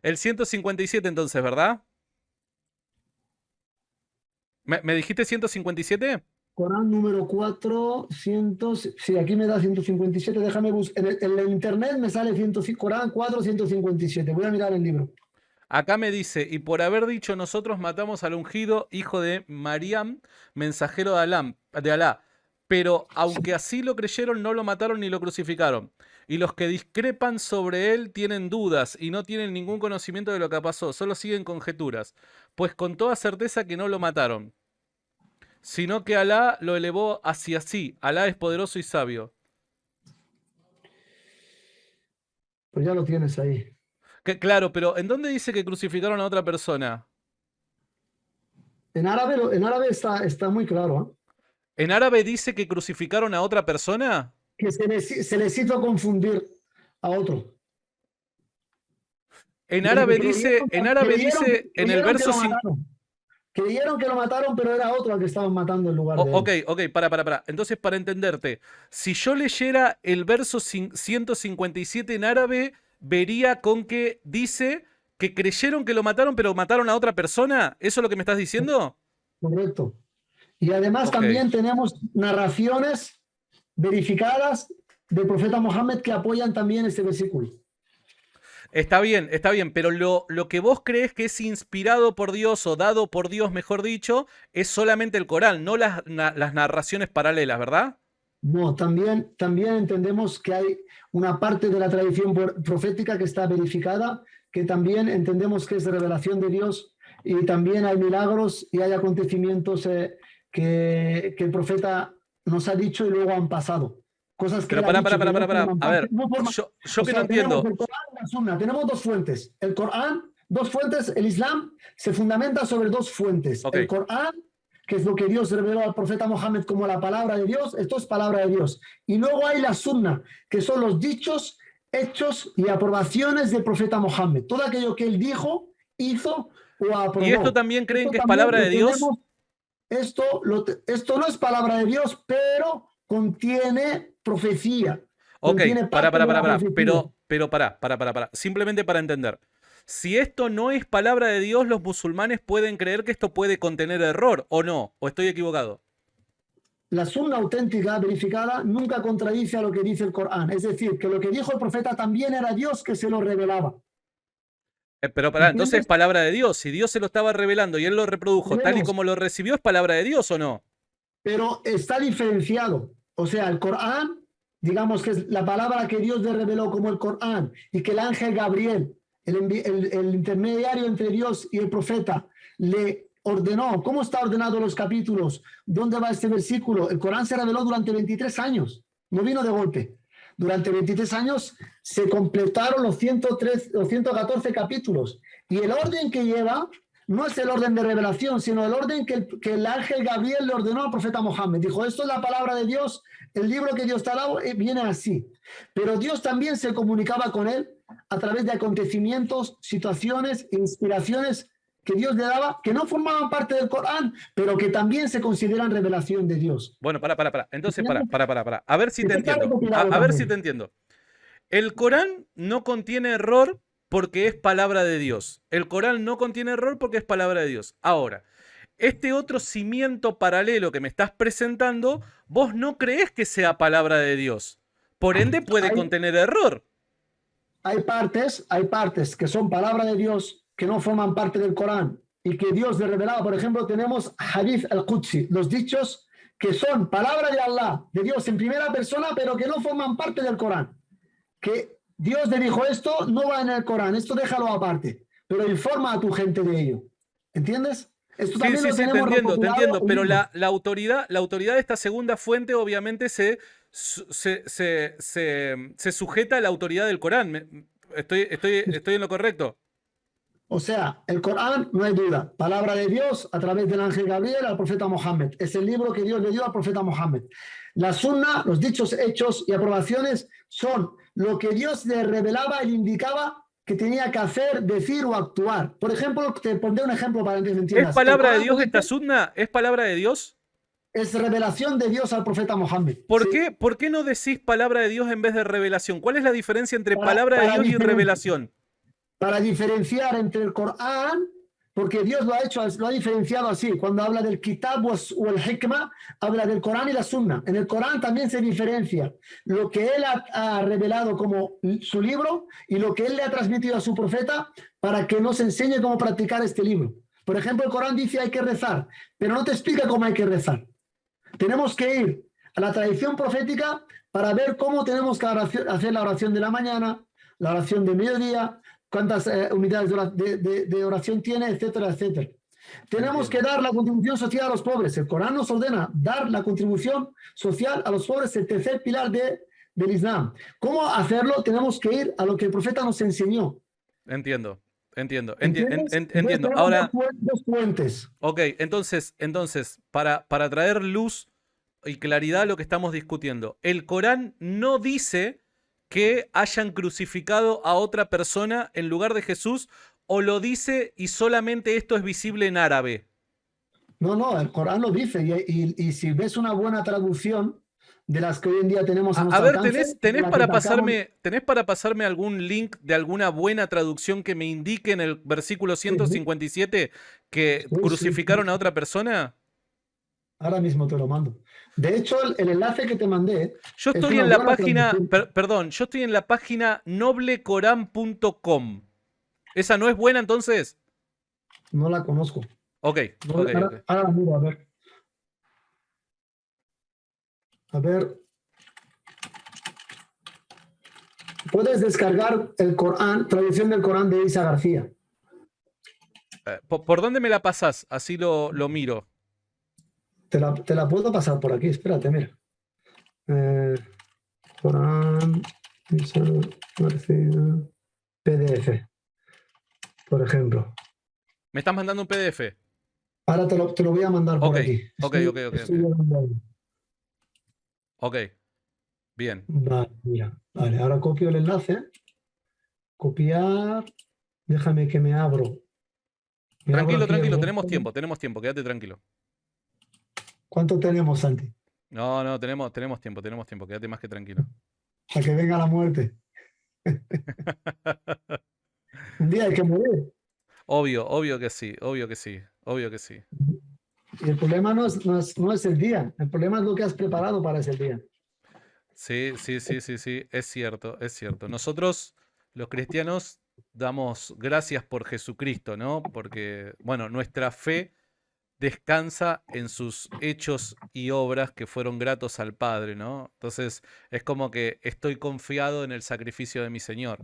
El 157 entonces, ¿verdad? ¿Me dijiste 157? Corán número 4, sí, aquí me da 157, déjame buscar. En el internet me sale Corán 4, 157. Voy a mirar el libro. Acá me dice, y por haber dicho nosotros matamos al ungido, hijo de Mariam, mensajero de Alá. Pero aunque así lo creyeron, no lo mataron ni lo crucificaron. Y los que discrepan sobre él tienen dudas y no tienen ningún conocimiento de lo que pasó, solo siguen conjeturas. Pues con toda certeza que no lo mataron, sino que Alá lo elevó hacia sí. Alá es poderoso y sabio. Pues ya lo tienes ahí. Claro, pero ¿en dónde dice que crucificaron a otra persona? En árabe está muy claro, ¿eh? ¿En árabe dice que crucificaron a otra persona? Que se les hizo confundir a otro. En árabe dice, en el verso... Creyeron que lo mataron, pero era otro al que estaban matando en lugar de él. Ok, para. Entonces, para entenderte, si yo leyera el verso 157 en árabe, vería con que dice que creyeron que lo mataron, pero mataron a otra persona. ¿Eso es lo que me estás diciendo? Correcto. Y además también tenemos narraciones verificadas del profeta Mohammed que apoyan también este versículo. Está bien, pero lo que vos crees que es inspirado por Dios o dado por Dios, mejor dicho, es solamente el Corán, no las narraciones paralelas, ¿verdad? No, también entendemos que hay una parte de la tradición profética que está verificada, que también entendemos que es revelación de Dios, y también hay milagros y hay acontecimientos que el profeta nos ha dicho y luego han pasado. Cosas que pero para. A ver, yo que no entiendo. El Corán y la Sunna, tenemos dos fuentes. El Corán, dos fuentes, el Islam se fundamenta sobre dos fuentes. Okay. El Corán que es lo que Dios reveló al profeta Mohammed como la palabra de Dios, esto es palabra de Dios. Y luego hay la sunna, que son los dichos, hechos y aprobaciones del profeta Mohammed. Todo aquello que él dijo, hizo o ¿Y esto aprobó. también creen Esto que es también palabra lo de Dios? tenemos, esto no es palabra de Dios, pero contiene profecía, Ok, contiene parte de la profecía. pero para. Simplemente para entender. Si esto no es palabra de Dios, los musulmanes pueden creer que esto puede contener error, ¿o no? ¿O estoy equivocado? La sunna auténtica, verificada, nunca contradice a lo que dice el Corán. Es decir, que lo que dijo el profeta también era Dios que se lo revelaba. Pero pará, entonces es ¿Entiendes? palabra de Dios. Si Dios se lo estaba revelando y él lo reprodujo tal y Tenemos, como lo recibió, ¿es palabra de Dios o no? pero está diferenciado. O sea, el Corán, digamos que es la palabra que Dios le reveló como el Corán y que el ángel Gabriel, el intermediario entre Dios y el profeta, le ordenó. ¿Cómo está ordenado los capítulos? ¿Dónde va este versículo? El Corán se reveló durante 23 años, no vino de golpe. Durante 23 años se completaron los 103, los 114 capítulos. Y el orden que lleva no es el orden de revelación, sino el orden que el ángel Gabriel le ordenó al profeta Mohammed. Dijo, esto es la palabra de Dios, el libro que Dios te ha dado viene así. Pero Dios también se comunicaba con él a través de acontecimientos, situaciones, inspiraciones que Dios le daba, que no formaban parte del Corán, pero que también se consideran revelación de Dios. Bueno, para. Entonces, ¿Entiendes? para. A ver si te Esto está entiendo. recopilado A ver si también. te entiendo. El Corán no contiene error porque es palabra de Dios. El Corán no contiene error porque es palabra de Dios. Ahora, este otro cimiento paralelo que me estás presentando, vos no creés que sea palabra de Dios. Por ende, puede Hay, contener error. hay partes que son palabra de Dios que no forman parte del Corán y que Dios le revelaba. Por ejemplo, tenemos Hadith al-Qudsi, los dichos que son palabra de Allah, de Dios en primera persona, pero que no forman parte del Corán. Que Dios le dijo, esto no va en el Corán, esto déjalo aparte, pero informa a tu gente de ello. ¿Entiendes? Esto Sí, también sí, lo sí, tenemos te recopilado entiendo, en pero libros. la autoridad de esta segunda fuente obviamente se sujeta a la autoridad del Corán. Estoy en lo correcto. O sea, el Corán, no hay duda, palabra de Dios a través del ángel Gabriel al profeta Mohammed. Es el libro que Dios le dio al profeta Mohammed. La sunna, los dichos, hechos y aprobaciones son lo que Dios le revelaba y le indicaba que tenía que hacer, decir o actuar. Por ejemplo, te pondré un ejemplo para que me ¿Es entiendas. El palabra de Corán Dios lo esta dice, sunna? ¿Es palabra de Dios? es revelación de Dios al profeta Mohammed. Sí. Por qué no decís palabra de Dios en vez de revelación? ¿Cuál es la diferencia entre Para, palabra de para, Dios y diferenciar, revelación? para diferenciar entre el Corán, porque Dios lo ha hecho, lo ha diferenciado así. Cuando habla del Kitab o el Hikmah, habla del Corán y la Sunna. En el Corán también se diferencia lo que Él ha revelado como su libro y lo que Él le ha transmitido a su profeta para que nos enseñe cómo practicar este libro. Por ejemplo, el Corán dice hay que rezar, pero no te explica cómo hay que rezar. Tenemos que ir a la tradición profética para ver cómo tenemos que hacer la oración de la mañana, la oración de mediodía, cuántas unidades de oración tiene, etcétera, etcétera. Tenemos que Entiendo. dar la contribución social a los pobres. El Corán nos ordena dar la contribución social a los pobres, el tercer pilar del Islam. ¿Cómo hacerlo? Tenemos que ir a lo que el profeta nos enseñó. Entiendo. ¿Entiendes? Entonces Entiendo. tenemos Ahora, dos puentes. ok, entonces, para traer luz y claridad a lo que estamos discutiendo, el Corán no dice que hayan crucificado a otra persona en lugar de Jesús, o lo dice y solamente esto es visible en árabe. No, no, el Corán lo dice y si ves una buena traducción de las que hoy en día tenemos a A nuestro ver, alcance, de la que sacamos, ¿tenés para pasarme algún link de alguna buena traducción que me indique en el versículo sí, 157 que sí, crucificaron a otra persona? ahora mismo te lo mando. De hecho, el enlace que te mandé Yo es estoy una en la buena página, traducción. perdón, yo estoy en la página noblecoran.com. ¿Esa no es buena entonces? No la conozco. Ok, No, ok, ahora, ok. ahora miro, a ver. A ver, puedes descargar el Corán, traducción del Corán de Isa García. ¿Por dónde me la pasás? Así lo miro. Te la puedo pasar por aquí, espérate, mira. Eh, Corán, Isa García, PDF, por ejemplo. ¿Me estás mandando un PDF? Ahora te lo voy a mandar por Ok, aquí. ok, ok, ok, Estoy ok. llegando ahí. Ok, bien. Vale, mira. Vale, ahora copio el enlace. Copiar. Déjame que me abro. Me abro Tranquilo, aquí el tranquilo, Word. tenemos tiempo, quédate tranquilo. ¿Cuánto tenemos, Santi? No, no, tenemos tiempo, quédate más que tranquilo. Para que venga la muerte. Un día hay que morir. Obvio, obvio que sí, obvio que sí, obvio que sí. Y el problema no es el día. El problema es lo que has preparado para ese día. Sí, sí, sí, sí, sí, es cierto, es cierto. Nosotros, los cristianos, damos gracias por Jesucristo, ¿no? Porque, bueno, nuestra fe descansa en sus hechos y obras que fueron gratos al Padre, ¿no? Entonces, es como que estoy confiado en el sacrificio de mi Señor.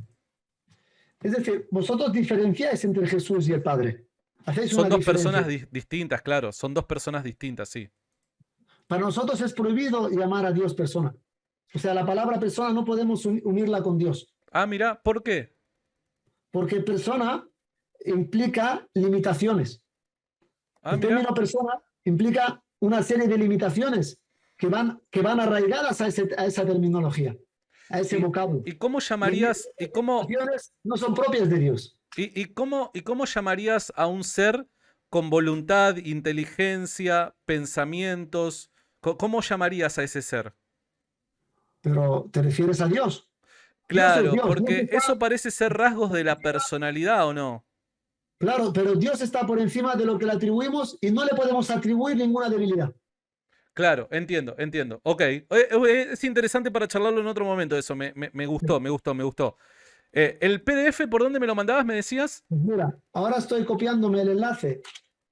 Es decir, vosotros diferenciáis entre Jesús y el Padre. Hacéis Son una dos personas diferencia. distintas, claro, son dos personas distintas, sí. Para nosotros es prohibido llamar a Dios persona. O sea, la palabra persona no podemos unirla con Dios, Ah, mira, ¿por qué? porque persona implica limitaciones. Ah, El mira. término persona implica una serie de limitaciones que van arraigadas a esa terminología, a ese ¿Y, vocablo. y cómo Y esas llamarías, limitaciones no son propias de Dios. y cómo llamarías a un ser con voluntad, inteligencia, pensamientos? ¿Cómo llamarías a ese ser? Pero te refieres a Dios. Dios es Claro, Dios. Dios porque está, eso parece ser rasgos de la personalidad, ¿o no? claro, pero Dios está por encima de lo que le atribuimos y no le podemos atribuir ninguna debilidad. Claro, entiendo, entiendo. Ok, es interesante para charlarlo en otro momento eso. Me gustó, me gustó, me gustó. ¿El PDF por dónde me lo mandabas, me decías? Pues mira, ahora estoy copiándome el enlace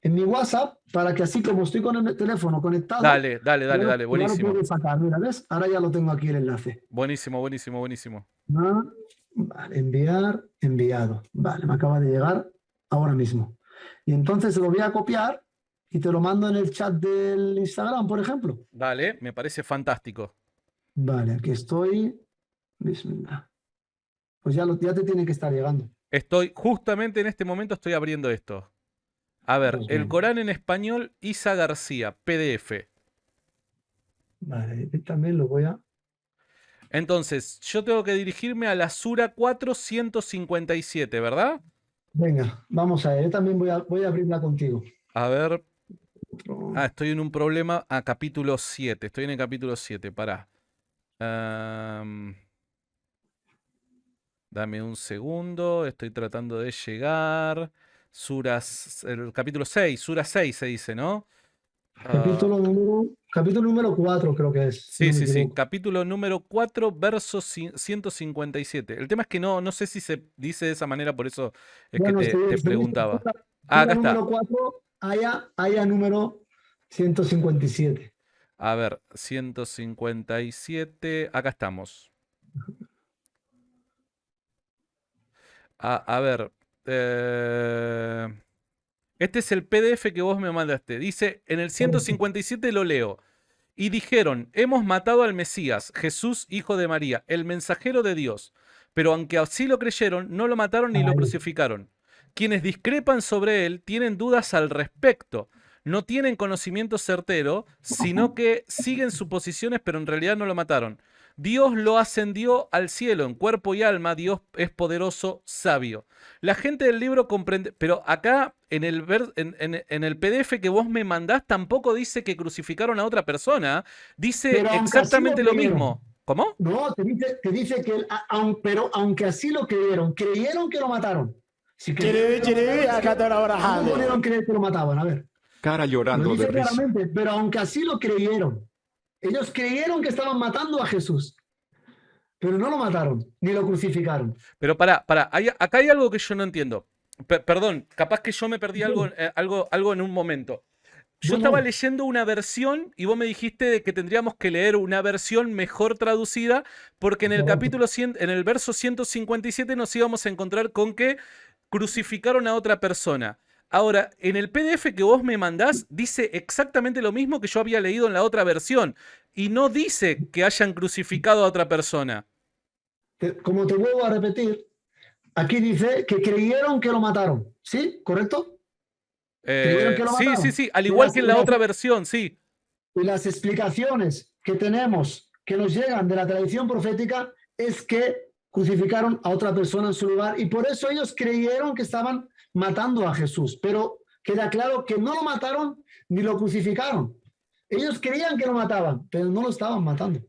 en mi WhatsApp para que así como estoy con el teléfono conectado, Dale, dale, dale, dale, ya lo buenísimo. puedo sacar. Mira, ¿ves? Ahora ya lo tengo aquí el enlace. Buenísimo, buenísimo, buenísimo. Ah, vale, enviar, enviado. Vale, me acaba de llegar ahora mismo. Y entonces lo voy a copiar y te lo mando en el chat del Instagram, por ejemplo. Dale, me parece fantástico. Vale, aquí estoy. Bismillah. Pues ya te tiene que estar llegando. Justamente en este momento estoy abriendo esto. A ver, Pues el bien. Corán en español, Isa García, PDF. Vale, también lo voy a. Entonces, yo tengo que dirigirme a la Sura 457, ¿verdad? Venga, vamos a ver. Yo también voy a abrirla contigo. A ver. Estoy en un problema. Capítulo 7. Estoy en el capítulo 7. Pará. Dame un segundo. Estoy tratando de llegar. El capítulo 6. Sura 6 se dice, ¿no? Ah, Capítulo número 4 creo que es, si sí, no me sí, sí. equivoco. Capítulo número 4, verso 157. El tema es que no sé si se dice de esa manera, por eso es que Bueno, te se dice preguntaba. sura Acá está. número 4, haya número 157. A ver, 157. Acá estamos. A ver. Este es el PDF que vos me mandaste. Dice, en el Correcto. 157 lo leo. Y dijeron, hemos matado al Mesías, Jesús, hijo de María, el mensajero de Dios. Pero aunque así lo creyeron, no lo mataron ni lo Ahí. crucificaron. Quienes discrepan sobre él tienen dudas al respecto. No tienen conocimiento certero, sino que siguen suposiciones, pero en realidad no lo mataron. Dios lo ascendió al cielo en cuerpo y alma. Dios es poderoso, sabio. La gente del libro comprende, pero acá en el PDF que vos me mandás tampoco dice que crucificaron a otra persona. Dice Pero aunque así lo exactamente lo creyeron. mismo. ¿Cómo? No, te dice que, pero aunque así lo creyeron que lo mataron. Si Chiribi, chiribi, acá te la ¿cómo barajale. pudieron creer que lo mataban? A ver, Cara lo llorando de dice risa. claramente, pero aunque así lo creyeron. Ellos creyeron que estaban matando a Jesús, pero no lo mataron, ni lo crucificaron. Pero acá hay algo que yo no entiendo. Perdón, capaz que yo me perdí algo en un momento. Yo No, estaba no, leyendo una versión y vos me dijiste de que tendríamos que leer una versión mejor traducida porque en el correcto. capítulo 100, en el verso 157 nos íbamos a encontrar con que crucificaron a otra persona. Ahora, en el PDF que vos me mandás dice exactamente lo mismo que yo había leído en la otra versión y no dice que hayan crucificado a otra persona. Como te vuelvo a repetir, aquí dice que creyeron que lo mataron. ¿Sí? ¿Correcto? Creyeron que lo Sí, mataron. sí, sí, al Y igual las, que y en la las- otra versión, sí. y las explicaciones que tenemos, que nos llegan de la tradición profética, es que crucificaron a otra persona en su lugar y por eso ellos creyeron que estaban matando a Jesús. Pero queda claro que no lo mataron ni lo crucificaron. Ellos creían que lo mataban, pero no lo estaban matando.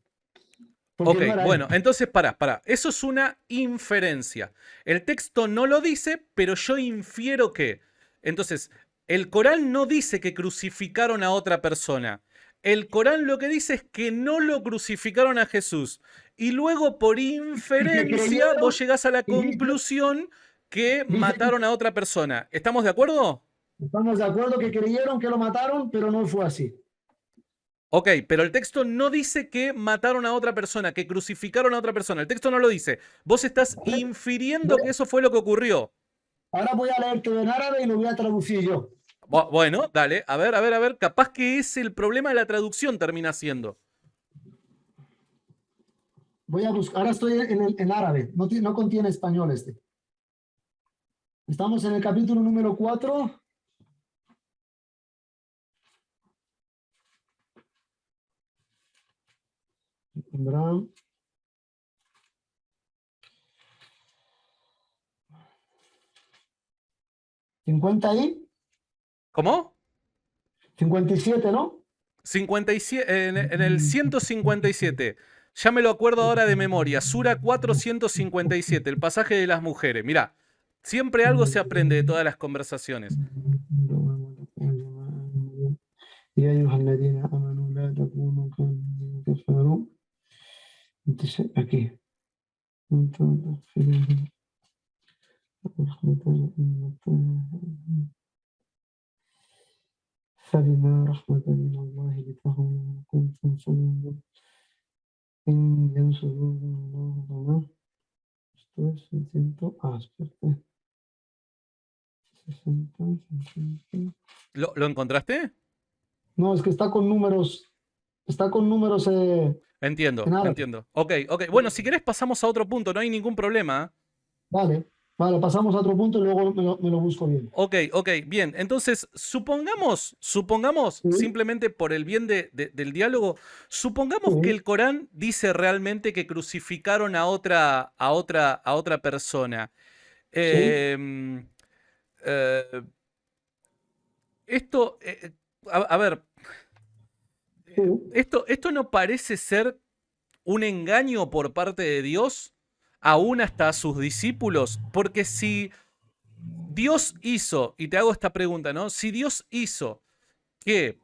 Porque Ok, no era él. bueno, entonces para. Eso es una inferencia. El texto no lo dice, pero yo infiero que. Entonces, el Corán no dice que crucificaron a otra persona. El Corán lo que dice es que no lo crucificaron a Jesús. Y luego, por Y que inferencia, vos creyeron, llegás a la y conclusión que dice, mataron a otra persona. ¿Estamos de acuerdo? estamos de acuerdo que creyeron que lo mataron, pero no fue así. Ok, pero el texto no dice que mataron a otra persona, que crucificaron a otra persona. El texto no lo dice. Vos estás infiriendo que eso fue lo que ocurrió. Ahora voy a leerte en árabe y lo voy a traducir yo. Bueno, dale, a ver, a ver, a ver. Capaz que es el problema de la traducción, termina siendo. Voy a buscar, ahora estoy en árabe, no contiene español este. Estamos en el capítulo número 4. Tendrán 50 y ¿Cómo? 57, ¿no? 57, en el 157. Ya me lo acuerdo ahora de memoria. Sura 457, el pasaje de las mujeres. Mirá, siempre algo se aprende de todas las conversaciones. يا أيها الذين آمنوا لا تكونوا كالذين كفروا. Entonces, aquí. فبما رحمة من الله لتهم كنتم صلوا إن ينصركم الله فما esto es 600. Espérate. 60, 50. ¿Lo encontraste? No, es que está con números. Está con números Entiendo, en árabe. entiendo. Ok, ok. Bueno, si querés pasamos a otro punto, no hay ningún problema. Vale, vale, pasamos a otro punto y luego me lo busco bien. Ok, ok, bien. Entonces, supongamos, Sí, simplemente por el bien del diálogo, supongamos que sí, el Corán dice realmente que crucificaron a otra persona. sí, Em, eh, esto, a ver, sí. esto no parece ser un engaño por parte de Dios, aún hasta a sus discípulos, porque si Dios hizo, y te hago esta pregunta, ¿no? Si Dios hizo que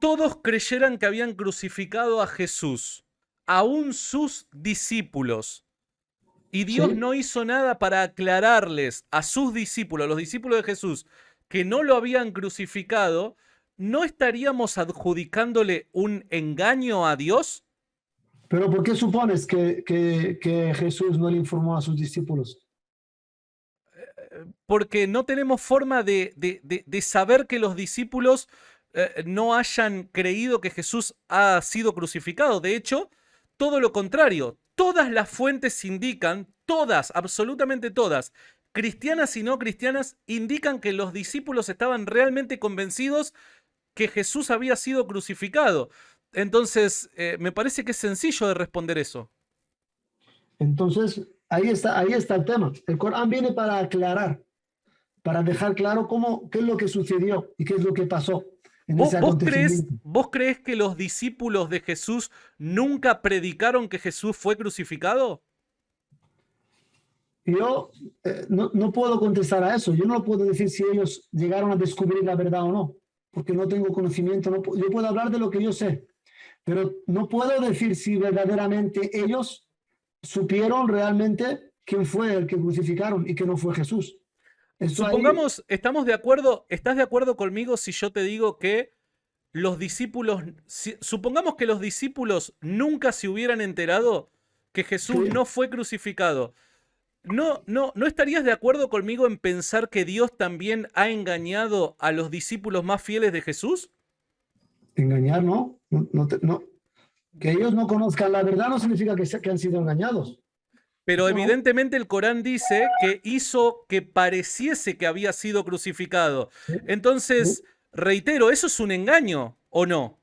todos creyeran que habían crucificado a Jesús, aún sus discípulos, y Dios Sí, no hizo nada para aclararles a sus discípulos, los discípulos de Jesús, que no lo habían crucificado, ¿no estaríamos adjudicándole un engaño a Dios? pero ¿por qué supones que Jesús no le informó a sus discípulos? Porque no tenemos forma de saber que los discípulos no hayan creído que Jesús ha sido crucificado. De hecho, todo lo contrario. Todas las fuentes indican, todas, absolutamente todas, cristianas y no cristianas, indican que los discípulos estaban realmente convencidos que Jesús había sido crucificado. Entonces, me parece que es sencillo de responder eso. Entonces, ahí está el tema. El Corán viene para aclarar, para dejar claro qué es lo que sucedió y qué es lo que pasó en ¿Vos, ese vos crees, acontecimiento. vos crees que los discípulos de Jesús nunca predicaron que Jesús fue crucificado? Y yo no puedo contestar a eso. Yo no puedo decir si ellos llegaron a descubrir la verdad o no, porque no tengo conocimiento. Yo puedo hablar de lo que yo sé, pero no puedo decir si verdaderamente ellos supieron realmente quién fue el que crucificaron y que no fue Jesús. Esto ahí, Supongamos, ¿estás de acuerdo conmigo si yo te digo que los discípulos, supongamos que los discípulos nunca se hubieran enterado que Jesús sí, no fue crucificado? ¿No estarías de acuerdo conmigo en pensar que Dios también ha engañado a los discípulos más fieles de Jesús? engañar, ¿no? No. Que ellos no conozcan la verdad no significa que han sido engañados. Pero No, evidentemente el Corán dice que hizo que pareciese que había sido crucificado. sí, sí. Entonces, reitero, ¿eso es un engaño o no?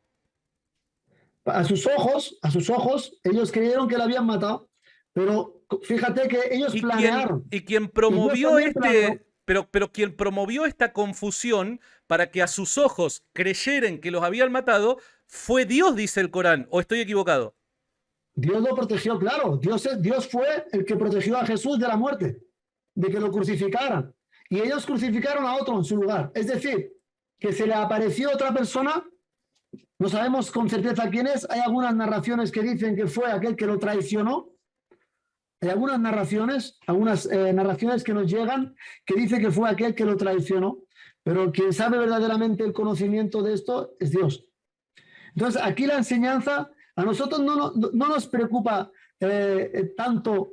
A sus ojos, ellos creyeron que lo habían matado, pero fíjate que ellos planearon Y quien y Dios promovió también planeó. pero quien promovió esta confusión para que a sus ojos creyeran que los habían matado, fue Dios, dice el Corán, ¿o estoy equivocado? Dios lo protegió, claro. Dios fue el que protegió a Jesús de la muerte, de que lo crucificaran. Y ellos crucificaron a otro en su lugar. Es decir, que se le apareció otra persona, no sabemos con certeza quién es. Hay algunas narraciones que dicen que fue aquel que lo traicionó. Hay algunas narraciones que nos llegan que dice que fue aquel que lo traicionó. Pero quien sabe verdaderamente el conocimiento de esto es Dios. Entonces, aquí la enseñanza, a nosotros no nos preocupa tanto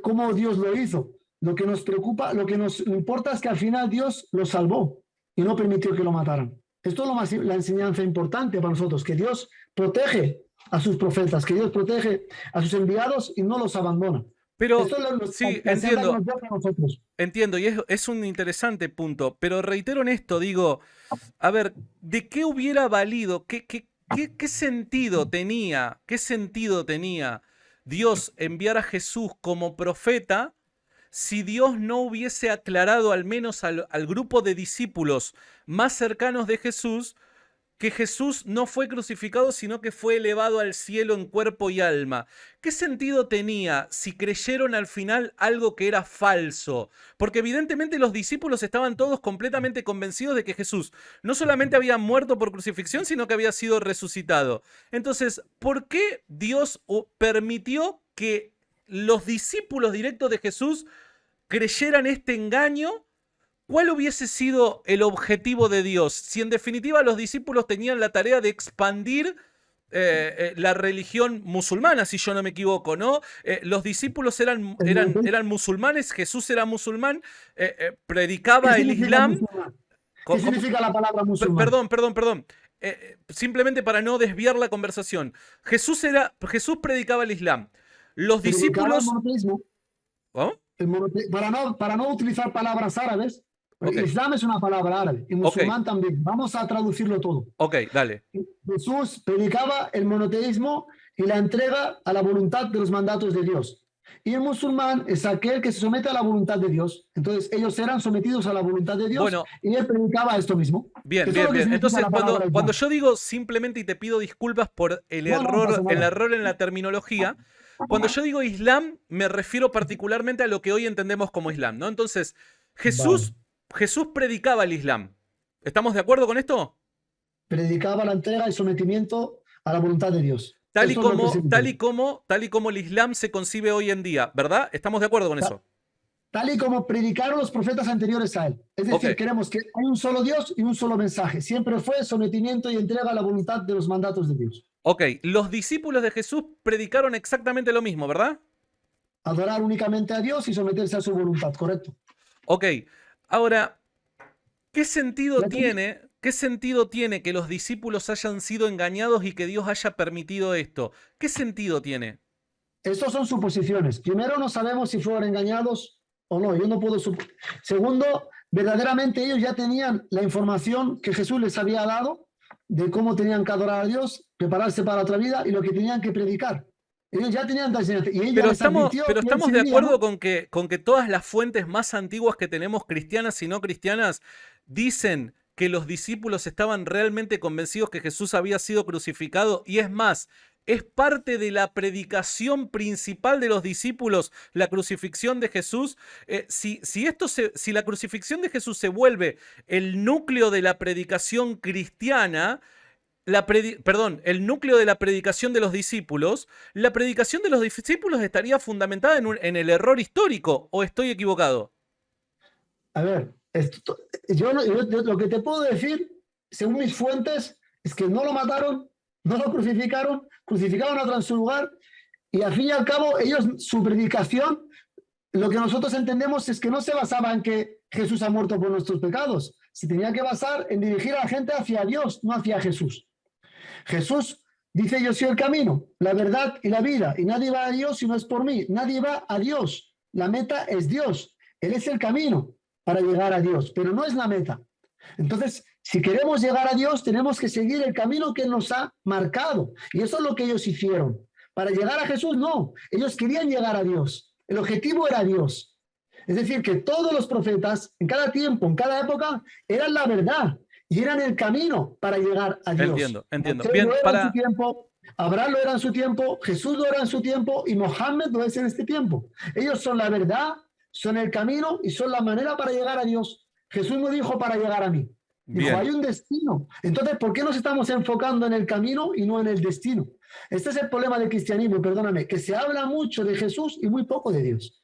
cómo Dios lo hizo. Lo que nos preocupa, lo que nos importa es que al final Dios lo salvó y no permitió que lo mataran. Esto es la enseñanza importante para nosotros, que Dios protege a sus profetas, que Dios protege a sus enviados y no los abandona. Pero Esto es sí, la enseñanza que entiendo, nos da para nosotros. entiendo, y es un interesante punto, pero reitero en esto, digo, a ver, ¿de qué hubiera valido? ¿Qué sentido tenía Dios enviar a Jesús como profeta si Dios no hubiese aclarado al menos al grupo de discípulos más cercanos de Jesús que Jesús no fue crucificado, sino que fue elevado al cielo en cuerpo y alma? ¿Qué sentido tenía si creyeron al final algo que era falso? Porque evidentemente los discípulos estaban todos completamente convencidos de que Jesús no solamente había muerto por crucifixión, sino que había sido resucitado. Entonces, ¿por qué Dios permitió que los discípulos directos de Jesús creyeran este engaño? ¿Cuál hubiese sido el objetivo de Dios? Si en definitiva los discípulos tenían la tarea de expandir la religión musulmana, si yo no me equivoco, ¿no? Los discípulos eran musulmanes, Jesús era musulmán, ¿Qué predicaba el significa Islam. musulmán? ¿Qué significa la palabra musulmán? Perdón. Simplemente para no desviar la conversación. Jesús predicaba el Islam. Los Predicaba el discípulos... monoteísmo. ¿Oh? Para no utilizar palabras árabes, Ok, Islam es una palabra árabe y ok, musulmán también. Vamos a traducirlo todo. ok, dale. Jesús predicaba el monoteísmo y la entrega a la voluntad de los mandatos de Dios. Y el musulmán es aquel que se somete a la voluntad de Dios. Entonces ellos eran sometidos a la voluntad de Dios Bueno, y él predicaba esto mismo. bien, Eso es bien, lo que bien. significa Entonces, la palabra cuando Islam. yo digo simplemente, y te pido disculpas por No pasa el nada. error en la terminología, cuando yo digo Islam, me refiero particularmente a lo que hoy entendemos como Islam, ¿no? Entonces, Vale. Jesús predicaba el Islam. ¿Estamos de acuerdo con esto? Predicaba la entrega y sometimiento a la voluntad de Dios. Tal y Eso es lo que como, significa. tal y como el Islam se concibe hoy en día, ¿verdad? ¿Estamos de acuerdo con eso? Tal y como predicaron los profetas anteriores a él. Es decir, Ok, queremos que hay un solo Dios y un solo mensaje. Siempre fue sometimiento y entrega a la voluntad de los mandatos de Dios. ok. Los discípulos de Jesús predicaron exactamente lo mismo, ¿verdad? Adorar únicamente a Dios y someterse a su voluntad, correcto. Ok. Ahora, Ya te- qué sentido tiene que los discípulos hayan sido engañados y que Dios haya permitido esto? ¿Qué sentido tiene? Estos son suposiciones. Primero, no sabemos si fueron engañados o no. Yo no puedo Segundo, verdaderamente ellos ya tenían la información que Jesús les había dado de cómo tenían que adorar a Dios, prepararse para otra vida y lo que tenían que predicar. Ellos ya tenían la enseñanza y ella les advirtió Pero y él estamos de seguía, acuerdo ¿no? con que todas las fuentes más antiguas que tenemos, cristianas y no cristianas, dicen que los discípulos estaban realmente convencidos que Jesús había sido crucificado, y es más, es parte de la predicación principal de los discípulos, la crucifixión de Jesús. Si la crucifixión de Jesús se vuelve el núcleo de la predicación cristiana, el núcleo de la predicación de los discípulos, la predicación de los discípulos estaría fundamentada en el error histórico, ¿o estoy equivocado? A ver, yo lo que te puedo decir, según mis fuentes, es que no lo mataron, no lo crucificaron, crucificaron a otro en su lugar y al fin y al cabo ellos, su predicación, lo que nosotros entendemos es que no se basaba en que Jesús ha muerto por nuestros pecados, se tenía que basar en dirigir a la gente hacia Dios, no hacia Jesús. Jesús Dice, yo soy el camino, la verdad y la vida, y nadie va a Dios si no es por mí. Nadie va a Dios. La meta es Dios. Él es el camino para llegar a Dios, pero no es la meta. Entonces, si queremos llegar a Dios, tenemos que seguir el camino que Él nos ha marcado. Y eso es lo que ellos hicieron. Para llegar a Jesús, no. Ellos querían llegar a Dios. El objetivo era Dios. Es decir, que todos los profetas, en cada tiempo, en cada época, eran la verdad y eran el camino para llegar a Dios. Entiendo. Moisés Bien, lo era en para... su tiempo, Abraham lo era en su tiempo, Jesús lo era en su tiempo y Mohammed lo es en este tiempo. Ellos son la verdad, son el camino y son la manera para llegar a Dios. Jesús no dijo para llegar a mí. Dijo, Bien. hay un destino. Entonces, ¿por qué nos estamos enfocando en el camino y no en el destino? Este es el problema del cristianismo, perdóname, que se habla mucho de Jesús y muy poco de Dios.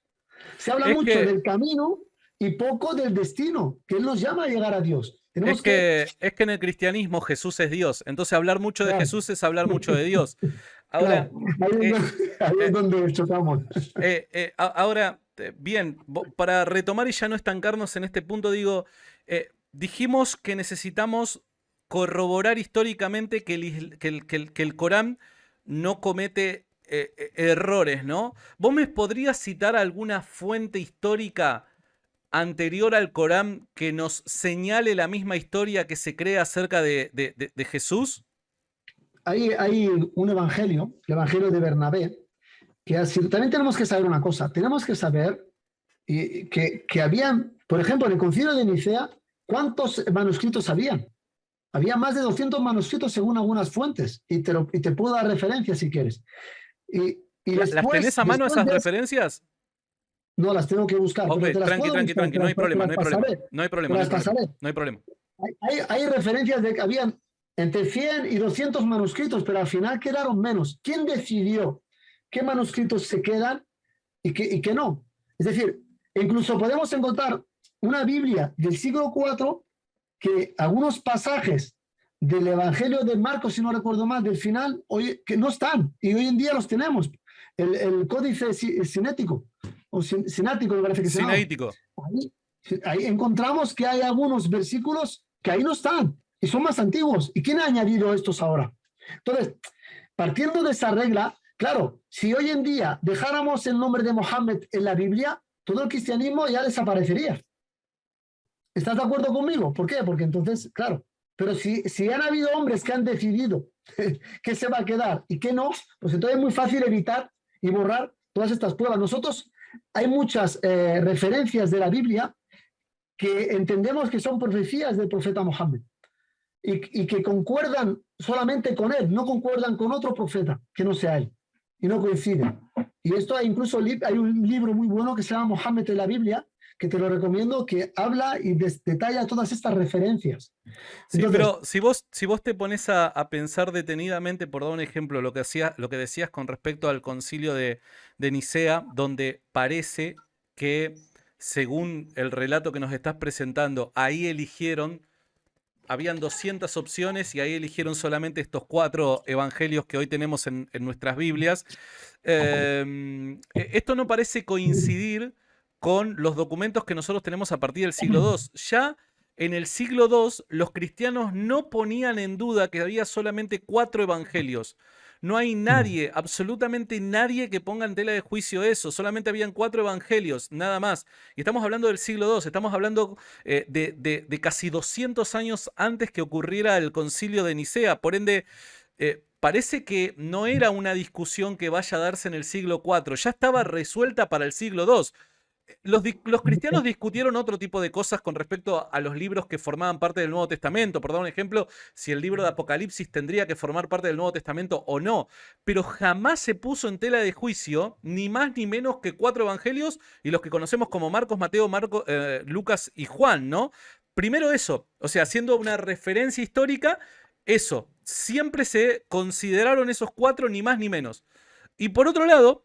Se habla mucho del camino y poco del destino, que Él nos llama a llegar a Dios. Es que en el cristianismo Jesús es Dios. Entonces hablar mucho de Jesús es hablar mucho de Dios. Ahora, ahí es donde chocamos. Ahora, bien, para retomar y ya no estancarnos en este punto, digo, dijimos que necesitamos corroborar históricamente que el Corán no comete errores, ¿no? ¿Vos me podrías citar alguna fuente histórica anterior al Corán que nos señale la misma historia que se cree acerca de Jesús? Hay un evangelio, el evangelio de Bernabé, que ha sido... También tenemos que saber una cosa, tenemos que saber que habían, por ejemplo, en el concilio de Nicea, ¿cuántos manuscritos habían? Había más de 200 manuscritos según algunas fuentes, y te puedo dar referencias si quieres. Y ¿Las tenés a mano esas referencias? No, las tengo que buscar. Okay, pero tranqui, no hay problema. Hay referencias de que habían entre 100 y 200 manuscritos, pero al final quedaron menos. ¿Quién decidió qué manuscritos se quedan y qué no? Es decir, incluso podemos encontrar una Biblia del siglo IV que algunos pasajes del Evangelio de Marcos, si no recuerdo mal, del final, que no están, y hoy en día los tenemos. El códice cinético, o sinático, me parece que se llama. Cinético. Ahí encontramos que hay algunos versículos que ahí no están, y son más antiguos. ¿Y quién ha añadido estos ahora? Entonces, partiendo de esa regla, claro, si hoy en día dejáramos el nombre de Mohammed en la Biblia, todo el cristianismo ya desaparecería. ¿Estás de acuerdo conmigo? ¿Por qué? Porque entonces, claro, pero si han habido hombres que han decidido qué se va a quedar y qué no, pues entonces es muy fácil evitar y borrar todas estas pruebas. Nosotros hay muchas referencias de la Biblia que entendemos que son profecías del profeta Mohammed y que concuerdan solamente con él, no concuerdan con otro profeta que no sea él, y no coinciden. Y esto incluso hay un libro muy bueno que se llama Mohammed en la Biblia, que te lo recomiendo, que habla y detalla todas estas referencias. Sí, Entonces, pero si vos te pones a pensar detenidamente, por dar un ejemplo, lo que decías con respecto al concilio de Nicea, donde parece que, según el relato que nos estás presentando, ahí habían 200 opciones y ahí eligieron solamente estos 4 evangelios que hoy tenemos en nuestras Biblias. Esto no parece coincidir con los documentos que nosotros tenemos a partir del siglo II. Ya en el siglo II los cristianos no ponían en duda que había solamente 4 evangelios. No hay nadie, absolutamente nadie que ponga en tela de juicio eso. Solamente habían 4 evangelios, nada más. Y estamos hablando del siglo II, estamos hablando de casi 200 años antes que ocurriera el concilio de Nicea. Por ende, parece que no era una discusión que vaya a darse en el siglo IV. Ya estaba resuelta para el siglo II. Los cristianos discutieron otro tipo de cosas con respecto a los libros que formaban parte del Nuevo Testamento. Por dar un ejemplo, si el libro de Apocalipsis tendría que formar parte del Nuevo Testamento o no. Pero jamás se puso en tela de juicio ni más ni menos que 4 evangelios y los que conocemos como Marcos, Mateo, Lucas y Juan, ¿no? Primero eso, o sea, haciendo una referencia histórica, eso. Siempre se consideraron esos 4 ni más ni menos. Y por otro lado,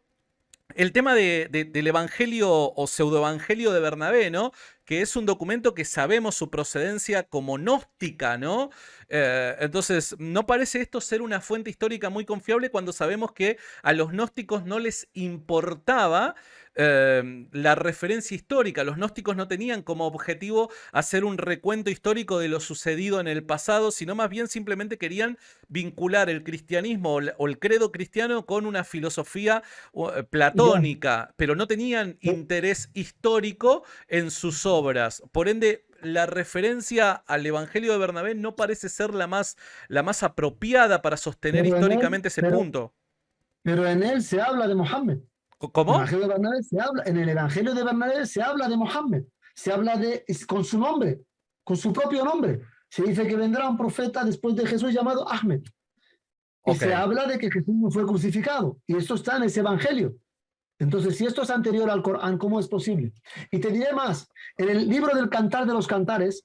el tema del evangelio o pseudoevangelio de Bernabé, ¿no? Que es un documento que sabemos su procedencia como gnóstica, ¿no? Entonces, ¿no parece esto ser una fuente histórica muy confiable cuando sabemos que a los gnósticos no les importaba la referencia histórica. Los gnósticos no tenían como objetivo hacer un recuento histórico de lo sucedido en el pasado, sino más bien simplemente querían vincular el cristianismo o el credo cristiano con una filosofía Ya. platónica, pero no tenían interés histórico en sus obras. Por ende, la referencia al Evangelio de Bernabé no parece ser la más apropiada para sostener Pero en él, históricamente ese punto. pero en él se habla de Mohammed. ¿Cómo? En el Evangelio de Bernabé se habla de Mohammed, se habla con su nombre, con su propio nombre. Se dice que vendrá un profeta después de Jesús llamado Ahmed. Y Ok. se habla de que Jesús no fue crucificado. Y esto está en ese Evangelio. Entonces, si esto es anterior al Corán, ¿cómo es posible? Y te diré más, en el libro del Cantar de los Cantares,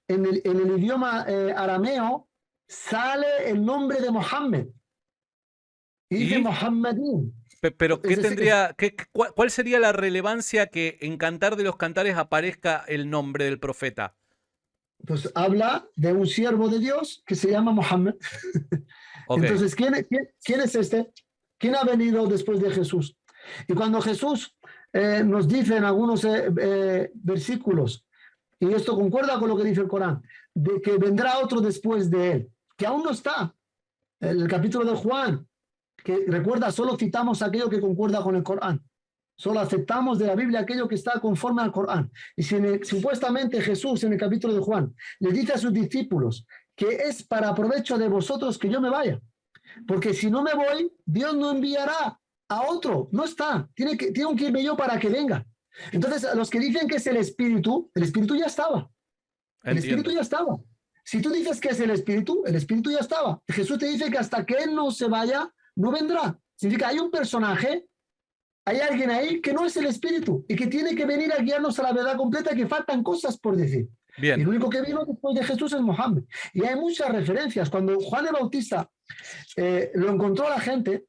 en el idioma arameo, sale el nombre de Mohammed. Y dice ¿Y? Mohammedin. Pero ¿qué Es decir, tendría, cuál sería la relevancia que en Cantar de los Cantares aparezca el nombre del profeta? pues habla de un siervo de Dios que se llama Mohammed. Ok. Entonces, ¿quién es este? ¿Quién ha venido después de Jesús? Y cuando Jesús nos dice en algunos versículos, y esto concuerda con lo que dice el Corán, de que vendrá otro después de él, que aún no está, en el capítulo de Juan, que recuerda, solo citamos aquello que concuerda con el Corán. Solo aceptamos de la Biblia aquello que está conforme al Corán. Y si supuestamente Jesús en el capítulo de Juan le dice a sus discípulos que es para provecho de vosotros que yo me vaya, porque si no me voy, Dios no enviará a otro, no está, tengo que irme yo para que venga. Entonces, a los que dicen que es el Espíritu ya estaba, el Espíritu Entiendo. ya estaba. Si tú dices que es el Espíritu ya estaba. Jesús te dice que hasta que Él no se vaya, no vendrá. Significa, hay un personaje, hay alguien ahí que no es el Espíritu y que tiene que venir a guiarnos a la verdad completa, que faltan cosas por decir. Y el Bien. único que vino después de Jesús es Mohammed. Y hay muchas referencias. Cuando Juan el Bautista lo encontró a la gente,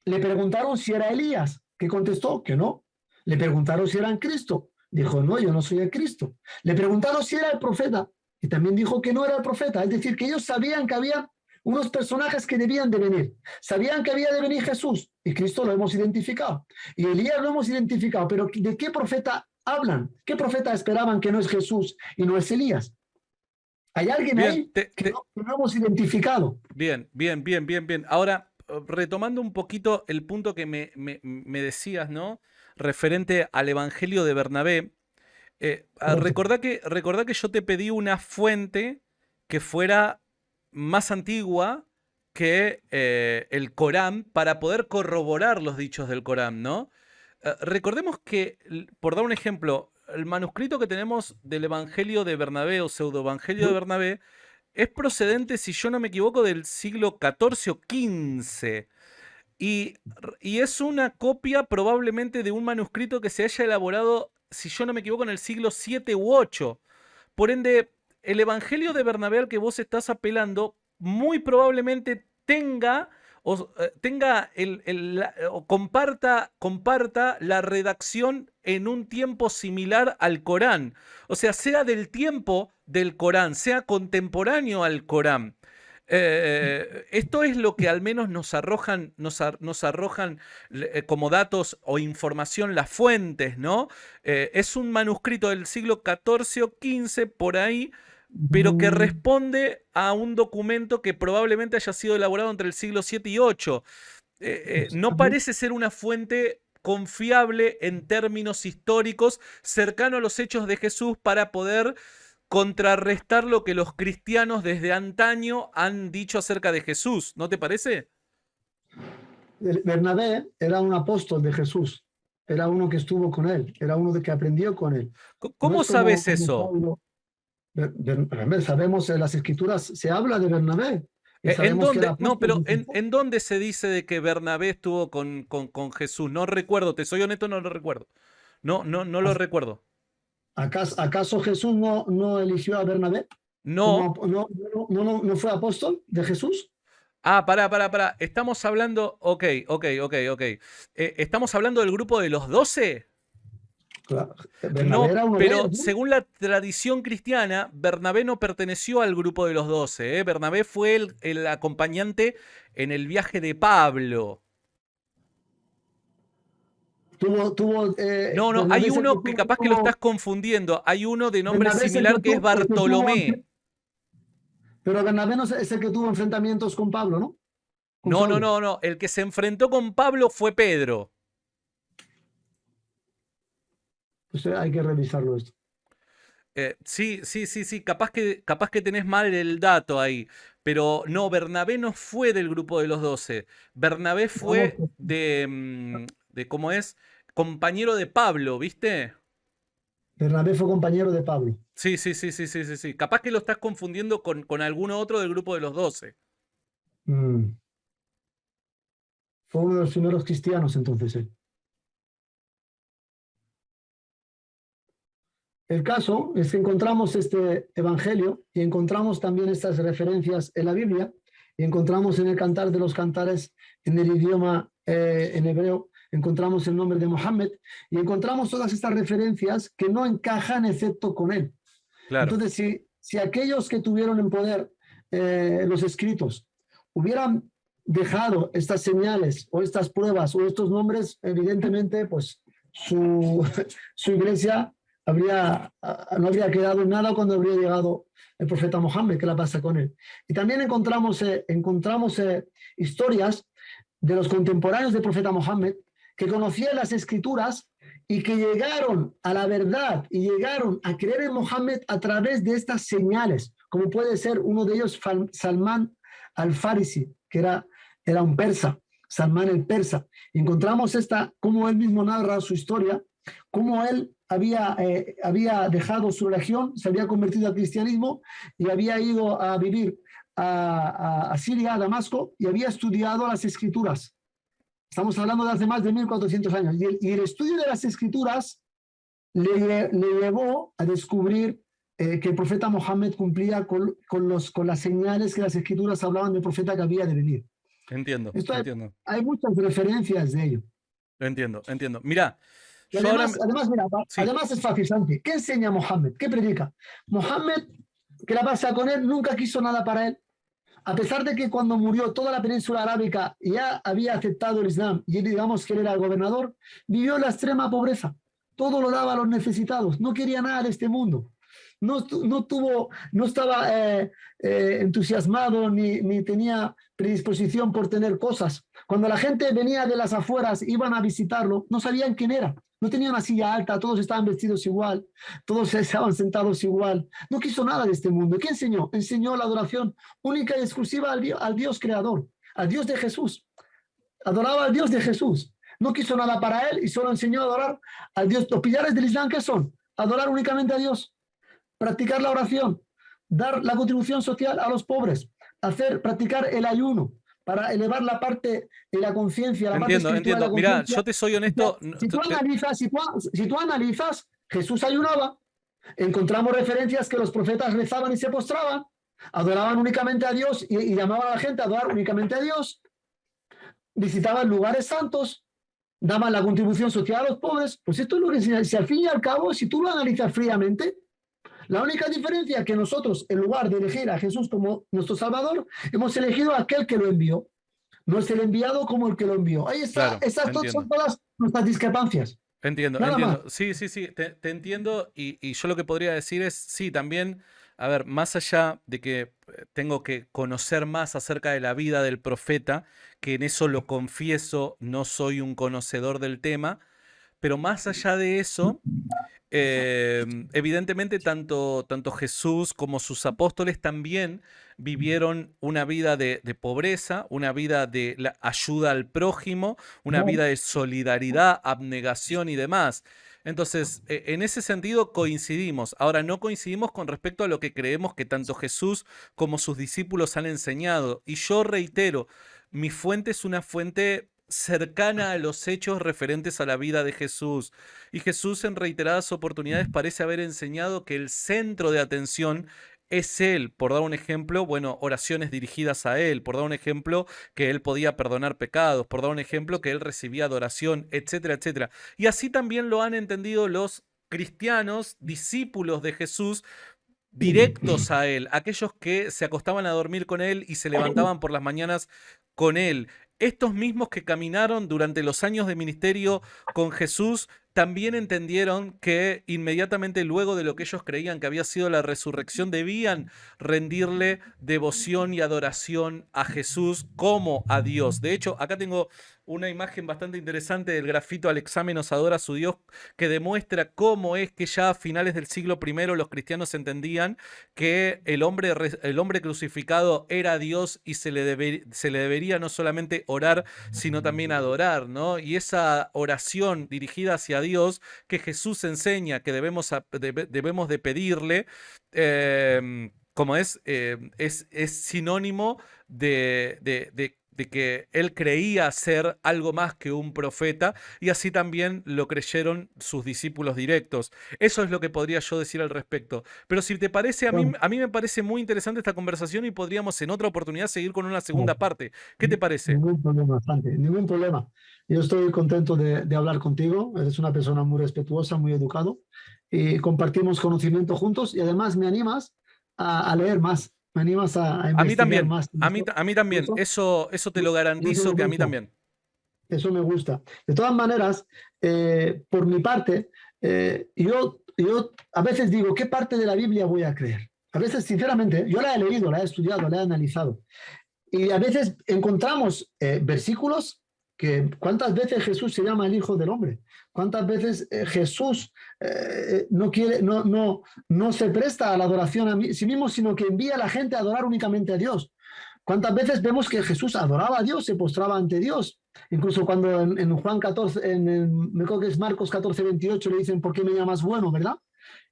le preguntaron si era Elías, que contestó que no. Le preguntaron si era el Cristo. Dijo, no, yo no soy el Cristo. Le preguntaron si era el profeta y también dijo que no era el profeta. Es decir, que ellos sabían que había unos personajes que debían de venir. Sabían que había de venir Jesús y Cristo lo hemos identificado. Y Elías lo hemos identificado. Pero ¿de qué profeta hablan? ¿Qué profeta esperaban que no es Jesús y no es Elías? Hay alguien Bien. ahí que no hemos identificado. Bien, bien, bien, bien, bien. Ahora, retomando un poquito el punto que me decías, ¿no? Referente al Evangelio de Bernabé. Correcto. Recordá que yo te pedí una fuente que fuera más antigua que el Corán para poder corroborar los dichos del Corán, ¿no? Recordemos que, por dar un ejemplo, el manuscrito que tenemos del Evangelio de Bernabé o pseudoevangelio de Bernabé es procedente, si yo no me equivoco, del siglo XIV o XV. Y es una copia probablemente de un manuscrito que se haya elaborado, si yo no me equivoco, en el siglo VII u VIII. Por ende, el Evangelio de Bernabé al que vos estás apelando muy probablemente tenga o comparta la redacción en un tiempo similar al Corán. O sea del tiempo del Corán, sea contemporáneo al Corán. Esto es lo que al menos nos arrojan, nos arrojan como datos o información las fuentes, ¿no? Es un manuscrito del siglo XIV o XV por ahí, pero que responde a un documento que probablemente haya sido elaborado entre el siglo VII y VIII. No parece ser una fuente confiable en términos históricos, cercano a los hechos de Jesús para poder contrarrestar lo que los cristianos desde antaño han dicho acerca de Jesús, ¿no te parece? Bernabé era un apóstol de Jesús, era uno que estuvo con él, era uno que aprendió con él. No ¿Cómo es como sabes eso? Pablo. Sabemos en las escrituras, se habla de Bernabé y ¿En sabemos que era dónde? No, apóstol pero de Jesús. ¿en dónde se dice de que Bernabé estuvo con Jesús? No recuerdo, te soy honesto, no lo recuerdo. No lo recuerdo. ¿Acaso Jesús no eligió a Bernabé? No. ¿No fue apóstol de Jesús? Ah, pará. Estamos hablando. Ok. ¿Estamos hablando del grupo de los 12? Claro. Bernabé No, era uno de pero ellos, ¿no? según la tradición cristiana, Bernabé no perteneció al grupo de los 12, ¿eh? Bernabé fue el acompañante en el viaje de Pablo. No, no, Bernabé hay es el uno que capaz que lo estás confundiendo. Hay uno de nombre Bernabé es el similar que es el que Bartolomé. pero Bernabé no es el que tuvo enfrentamientos con Pablo, ¿no? Con No, no, Saulo. no, no. El que se enfrentó con Pablo fue Pedro. Pues hay que revisarlo esto. Sí, sí, sí, sí. Capaz que tenés mal el dato ahí. Pero no, Bernabé no fue del grupo de los 12. Bernabé Vamos, fue de ¿cómo es? Compañero de Pablo, ¿viste? Bernabé fue compañero de Pablo. Sí, sí, sí, sí, sí, sí, sí. Capaz que lo estás confundiendo con alguno otro del grupo de los 12. Mm. Fue uno de los primeros cristianos entonces. El caso es que encontramos este evangelio y encontramos también estas referencias en la Biblia y encontramos en el Cantar de los Cantares, en el idioma en hebreo, encontramos el nombre de Mohammed y encontramos todas estas referencias que no encajan excepto con él. Claro. Entonces, si aquellos que tuvieron en poder los escritos hubieran dejado estas señales o estas pruebas o estos nombres, evidentemente, pues su, su iglesia no habría quedado nada cuando habría llegado el profeta Mohammed, que la pasa con él. Y también encontramos historias de los contemporáneos del profeta Mohammed que conocían las escrituras y que llegaron a la verdad y llegaron a creer en Mohammed a través de estas señales, como puede ser uno de ellos Salmán al-Farisi, que era un persa, Salmán el persa. Y encontramos cómo él mismo narra su historia, cómo él había dejado su religión, se había convertido al cristianismo y había ido a vivir a Siria, a Damasco, y había estudiado las escrituras. Estamos hablando de hace más de 1400 años. Y el estudio de las escrituras le llevó a descubrir que el profeta Mohammed cumplía con las señales que las escrituras hablaban del profeta que había de venir. Entiendo, Esto entiendo. hay muchas referencias de ello. Entiendo, entiendo. Mirá, Y yo ahora... mira, Sí, además es fácil, Santi. ¿Qué enseña Mohammed? ¿Qué predica? Mohammed, que la pasa con él, nunca quiso nada para él. A pesar de que cuando murió toda la península arábica ya había aceptado el Islam y digamos que él era el gobernador, vivió en la extrema pobreza. Todo lo daba a los necesitados. No quería nada de este mundo. No estaba entusiasmado ni tenía predisposición por tener cosas. Cuando la gente venía de las afueras, iban a visitarlo, no sabían quién era. No tenía una silla alta, todos estaban vestidos igual, todos estaban sentados igual. No quiso nada de este mundo. ¿Qué enseñó? Enseñó la adoración única y exclusiva al Dios creador, al Dios de Jesús. Adoraba al Dios de Jesús. No quiso nada para él y solo enseñó a adorar al Dios. Los pilares del Islam, ¿qué son? Adorar únicamente a Dios, practicar la oración, dar la contribución social a los pobres, practicar el ayuno para elevar la parte de la conciencia, la parte entiendo, espiritual de entiendo. la Mirá, conciencia. yo te soy honesto. Si tú analizas, Jesús ayunaba, encontramos referencias que los profetas rezaban y se postraban, adoraban únicamente a Dios y llamaban a la gente a adorar únicamente a Dios, visitaban lugares santos, daban la contribución social a los pobres. Pues esto es lo que enseña. Si al fin y al cabo, si tú lo analizas fríamente, la única diferencia es que nosotros, en lugar de elegir a Jesús como nuestro Salvador, hemos elegido a aquel que lo envió. No es el enviado como el que lo envió. Ahí está. Claro, Esas son entiendo. todas nuestras discrepancias. Entiendo, Nada más. entiendo. Sí, sí, sí, te entiendo y yo lo que podría decir es, sí, también, a ver, más allá de que tengo que conocer más acerca de la vida del profeta, que en eso lo confieso, no soy un conocedor del tema, pero más allá de eso, evidentemente tanto Jesús como sus apóstoles también vivieron una vida de pobreza, una vida de ayuda al prójimo, una vida de solidaridad, abnegación y demás. Entonces, en ese sentido coincidimos. Ahora, no coincidimos con respecto a lo que creemos que tanto Jesús como sus discípulos han enseñado. Y yo reitero, mi fuente es una fuente cercana a los hechos referentes a la vida de Jesús. Y Jesús en reiteradas oportunidades parece haber enseñado que el centro de atención es Él. Por dar un ejemplo, bueno, oraciones dirigidas a Él. Por dar un ejemplo, que Él podía perdonar pecados. Por dar un ejemplo, que Él recibía adoración, etcétera, etcétera. Y así también lo han entendido los cristianos, discípulos de Jesús, directos a Él, aquellos que se acostaban a dormir con Él y se levantaban por las mañanas con Él. estos mismos que caminaron durante los años de ministerio con Jesús también entendieron que inmediatamente luego de lo que ellos creían que había sido la resurrección, debían rendirle devoción y adoración a Jesús como a Dios. De hecho, acá tengo una imagen bastante interesante del grafito "Al examen os adora su Dios", que demuestra cómo es que ya a finales del siglo I los cristianos entendían que el hombre crucificado era Dios y se le debería no solamente orar, sino también adorar, ¿no? Y esa oración dirigida hacia Dios que Jesús enseña que debemos de pedirle, como es sinónimo de que él creía ser algo más que un profeta, y así también lo creyeron sus discípulos directos. Eso es lo que podría yo decir al respecto. Pero si te parece, a mí me parece muy interesante esta conversación y podríamos en otra oportunidad seguir con una segunda parte. ¿Qué te parece? Ningún problema, Santi, ningún problema. Yo estoy contento de hablar contigo. Eres una persona muy respetuosa, muy educado, y compartimos conocimiento juntos, y además me animas a leer más. Me animas a A mí investigar también, más. a mí también. Eso te lo Eso garantizo, me que a mí gusta. también. Eso me gusta. De todas maneras, por mi parte, yo a veces digo, ¿qué parte de la Biblia voy a creer? A veces, sinceramente, yo la he leído, la he estudiado, la he analizado. Y a veces encontramos versículos que ¿cuántas veces Jesús se llama el Hijo del Hombre? ¿Cuántas veces Jesús no se presta a la adoración a sí mismo, sino que envía a la gente a adorar únicamente a Dios? ¿Cuántas veces vemos que Jesús adoraba a Dios, se postraba ante Dios? Incluso cuando en Juan 14, me creo que es Marcos 14, 28, le dicen, ¿por qué me llamas bueno, verdad?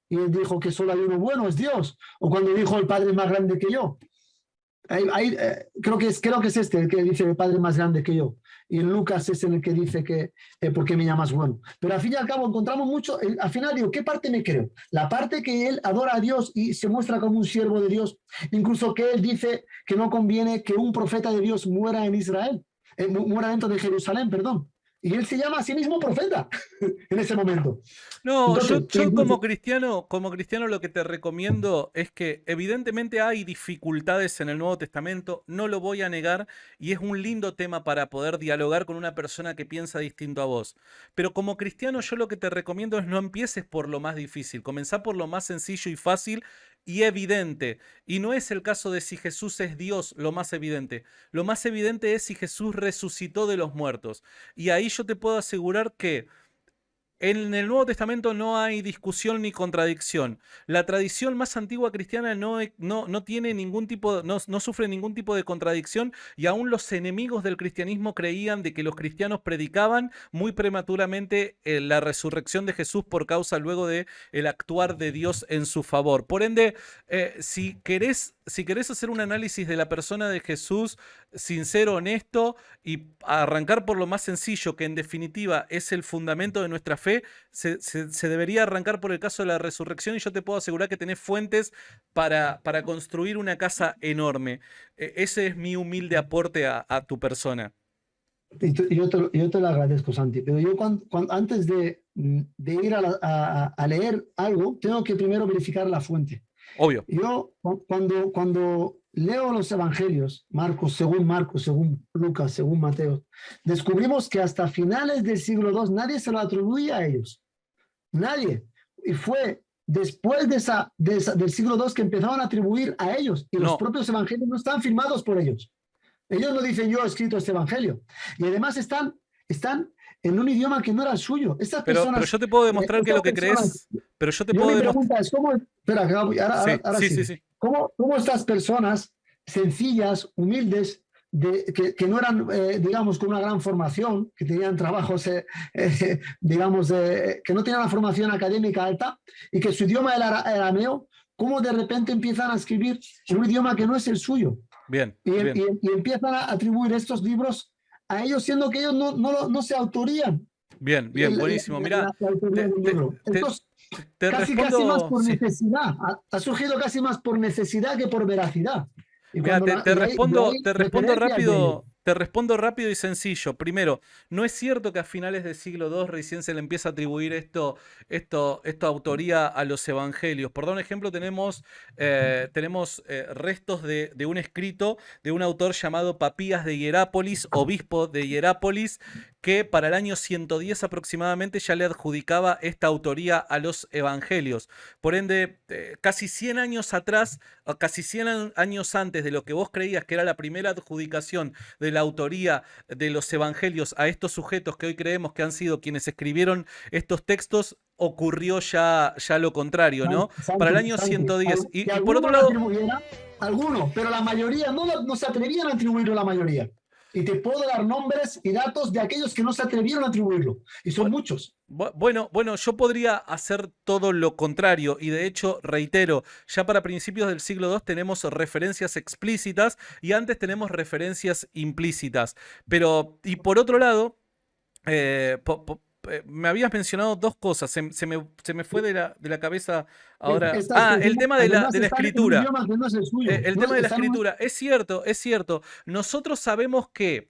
Y él dijo que solo hay uno bueno, es Dios. O cuando dijo, el Padre es más grande que yo. Creo que es este el que dice, el Padre más grande que yo. Y en Lucas es el que dice que ¿por qué me llamas bueno? Pero al fin y al cabo encontramos mucho. Al final digo, ¿qué parte me creo? La parte que él adora a Dios y se muestra como un siervo de Dios, incluso que él dice que no conviene que un profeta de Dios muera en Israel, muera dentro de Jerusalén, perdón. Y él se llama a sí mismo profeta en ese momento. No, Entonces, yo como cristiano lo que te recomiendo es que evidentemente hay dificultades en el Nuevo Testamento, no lo voy a negar, y es un lindo tema para poder dialogar con una persona que piensa distinto a vos. Pero como cristiano yo lo que te recomiendo es no empieces por lo más difícil, comenzá por lo más sencillo y fácil y evidente. Y no es el caso de si Jesús es Dios lo más evidente. Lo más evidente es si Jesús resucitó de los muertos. Y ahí yo te puedo asegurar que en el Nuevo Testamento no hay discusión ni contradicción. La tradición más antigua cristiana no tiene ningún tipo, no sufre ningún tipo de contradicción, y aún los enemigos del cristianismo creían de que los cristianos predicaban muy prematuramente la resurrección de Jesús por causa luego de el actuar de Dios en su favor. Por ende, si querés hacer un análisis de la persona de Jesús sincero, honesto, y arrancar por lo más sencillo, que en definitiva es el fundamento de nuestra fe, se debería arrancar por el caso de la resurrección, y yo te puedo asegurar que tenés fuentes para construir una casa enorme. Ese es mi humilde aporte a tu persona. Y yo te lo agradezco, Santi, pero yo antes de ir a leer algo, tengo que primero verificar la fuente. Obvio. Yo cuando leo los evangelios, Marcos, según Lucas, según Mateo, descubrimos que hasta finales del siglo II nadie se lo atribuye a ellos. Nadie. Y fue después del siglo II que empezaron a atribuir a ellos. Y los propios evangelios no están firmados por ellos. Ellos no dicen, yo he escrito este evangelio. Y además están en un idioma que no era el suyo. Estas personas, pero yo te puedo demostrar que lo que crees. Pero yo te puedo demostrar. Mi pregunta es, ¿cómo? Espera, ahora sí. ¿Cómo estas personas sencillas, humildes, que no eran, digamos, con una gran formación, que tenían trabajos, digamos, que no tenían una formación académica alta y que su idioma era arameo, cómo de repente empiezan a escribir en un idioma que no es el suyo? Bien. Y empiezan a atribuir estos libros a ellos, siendo que ellos no se autorían. Bien, buenísimo. Mira, casi más por necesidad. Ha surgido casi más por necesidad que por veracidad. Mira, te respondo rápido Te respondo rápido y sencillo. Primero, no es cierto que a finales del siglo II recién se le empieza a atribuir esta autoría a los evangelios. Por dar un ejemplo, tenemos restos de un escrito de un autor llamado Papías de Hierápolis, obispo de Hierápolis, que para el año 110 aproximadamente ya le adjudicaba esta autoría a los evangelios. Por ende, casi 100 años atrás, o casi 100 años antes de lo que vos creías que era la primera adjudicación de la autoría de los evangelios a estos sujetos que hoy creemos que han sido quienes escribieron estos textos, ocurrió ya lo contrario, ¿no? Para el año 110. Y por otro lado... Algunos, pero la mayoría no se atrevían a atribuirlo, la mayoría. Y te puedo dar nombres y datos de aquellos que no se atrevieron a atribuirlo. Y son muchos. Bueno, yo podría hacer todo lo contrario y de hecho, reitero, ya para principios del siglo II tenemos referencias explícitas y antes tenemos referencias implícitas. Pero, y por otro lado, me habías mencionado dos cosas, se me fue de la cabeza ahora. El tema de la escritura. El tema de la escritura. Es cierto. Nosotros sabemos que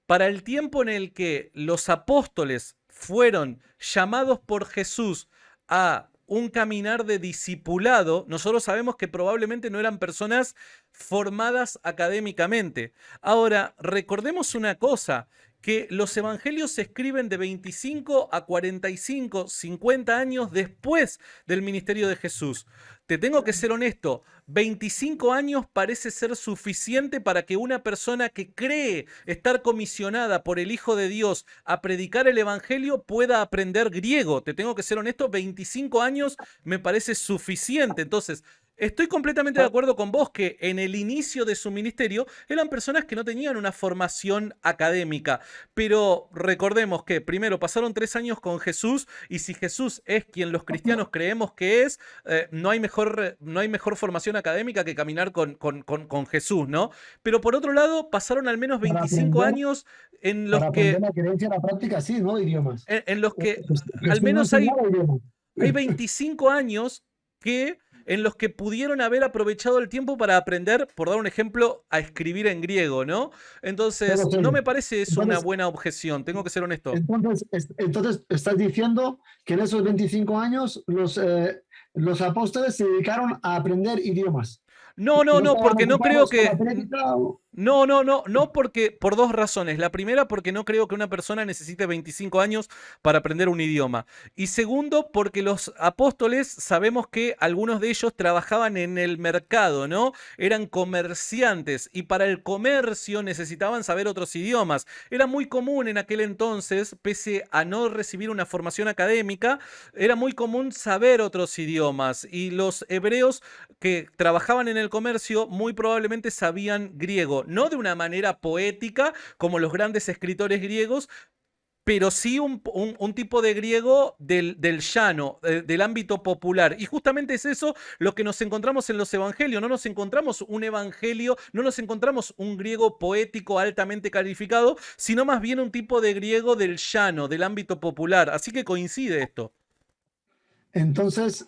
para el tiempo en el que los apóstoles fueron llamados por Jesús a un caminar de discipulado, nosotros sabemos que probablemente no eran personas formadas académicamente. Ahora, recordemos una cosa, que los evangelios se escriben de 25 a 45, 50 años después del ministerio de Jesús. Te tengo que ser honesto, 25 años parece ser suficiente para que una persona que cree estar comisionada por el Hijo de Dios a predicar el evangelio pueda aprender griego. Te tengo que ser honesto, 25 años me parece suficiente. Entonces, estoy completamente de acuerdo con vos que en el inicio de su ministerio eran personas que no tenían una formación académica, pero recordemos que primero pasaron 3 años con Jesús y si Jesús es quien los cristianos creemos que es, no hay mejor formación académica que caminar con Jesús, ¿no? Pero por otro lado pasaron al menos 25 años en los que... la creencia en la práctica, sí, ¿no? Idiomas. En los que al menos hay 25 años en los que pudieron haber aprovechado el tiempo para aprender, por dar un ejemplo, a escribir en griego, ¿no? Entonces, no me parece eso una buena objeción, tengo que ser honesto. Entonces estás diciendo que en esos 25 años los apóstoles se dedicaron a aprender idiomas. No, porque no creo que... No, porque por dos razones. La primera, porque no creo que una persona necesite 25 años para aprender un idioma. Y segundo, porque los apóstoles sabemos que algunos de ellos trabajaban en el mercado, ¿no? Eran comerciantes y para el comercio necesitaban saber otros idiomas. Era muy común en aquel entonces, pese a no recibir una formación académica, era muy común saber otros idiomas. Y los hebreos que trabajaban en el comercio muy probablemente sabían griego. No de una manera poética como los grandes escritores griegos, pero sí un tipo de griego del llano, del ámbito popular. Y justamente es eso lo que nos encontramos en los evangelios. No nos encontramos un evangelio, no nos encontramos un griego poético altamente calificado, sino más bien un tipo de griego del llano, del ámbito popular. Así que coincide esto. Entonces,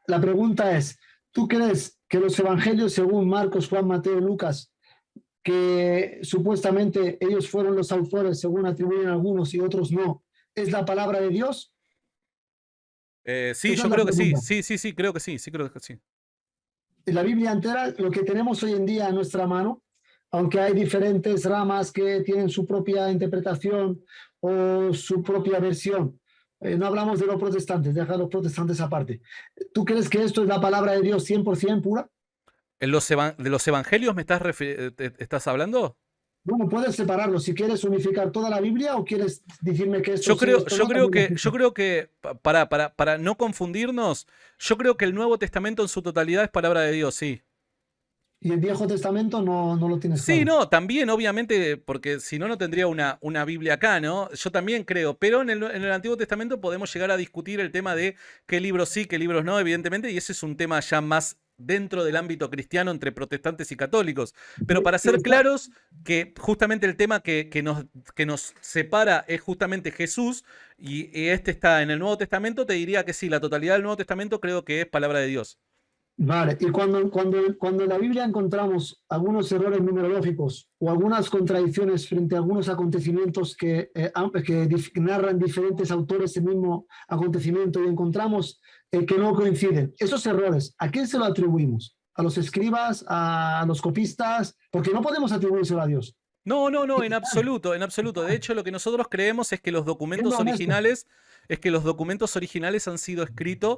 la pregunta es, ¿tú crees que los evangelios, según Marcos, Juan, Mateo y Lucas, que supuestamente ellos fueron los autores, según atribuyen algunos y otros no, es la palabra de Dios? Sí, yo creo que sí. Sí, creo que sí. En la Biblia entera, lo que tenemos hoy en día a nuestra mano, aunque hay diferentes ramas que tienen su propia interpretación o su propia versión, no hablamos de los protestantes, deja a los protestantes aparte. ¿Tú crees que esto es la palabra de Dios 100% pura? ¿De los evangelios me estás hablando? Bueno, puedes separarlo. Si quieres unificar toda la Biblia o quieres decirme que esto yo creo que para no confundirnos, yo creo que el Nuevo Testamento en su totalidad es palabra de Dios, sí. ¿Y el Viejo Testamento no lo tienes claro? Sí, no, también, obviamente, porque si no, no tendría una Biblia acá, ¿no? Yo también creo, pero en el Antiguo Testamento podemos llegar a discutir el tema de qué libros sí, qué libros no, evidentemente, y ese es un tema ya más dentro del ámbito cristiano entre protestantes y católicos. Pero para ser claros, que justamente el tema que nos separa es justamente Jesús, y este está en el Nuevo Testamento, te diría que sí, la totalidad del Nuevo Testamento creo que es palabra de Dios. Vale, y cuando en la Biblia encontramos algunos errores numerológicos o algunas contradicciones frente a algunos acontecimientos que narran diferentes autores el mismo acontecimiento y encontramos que no coinciden, esos errores, ¿a quién se lo atribuimos? ¿A los escribas, a los copistas? Porque no podemos atribuírselo a Dios. No, no, no, en absoluto, en absoluto. De hecho, lo que nosotros creemos es que los documentos Siendo honesto. originales, han sido escritos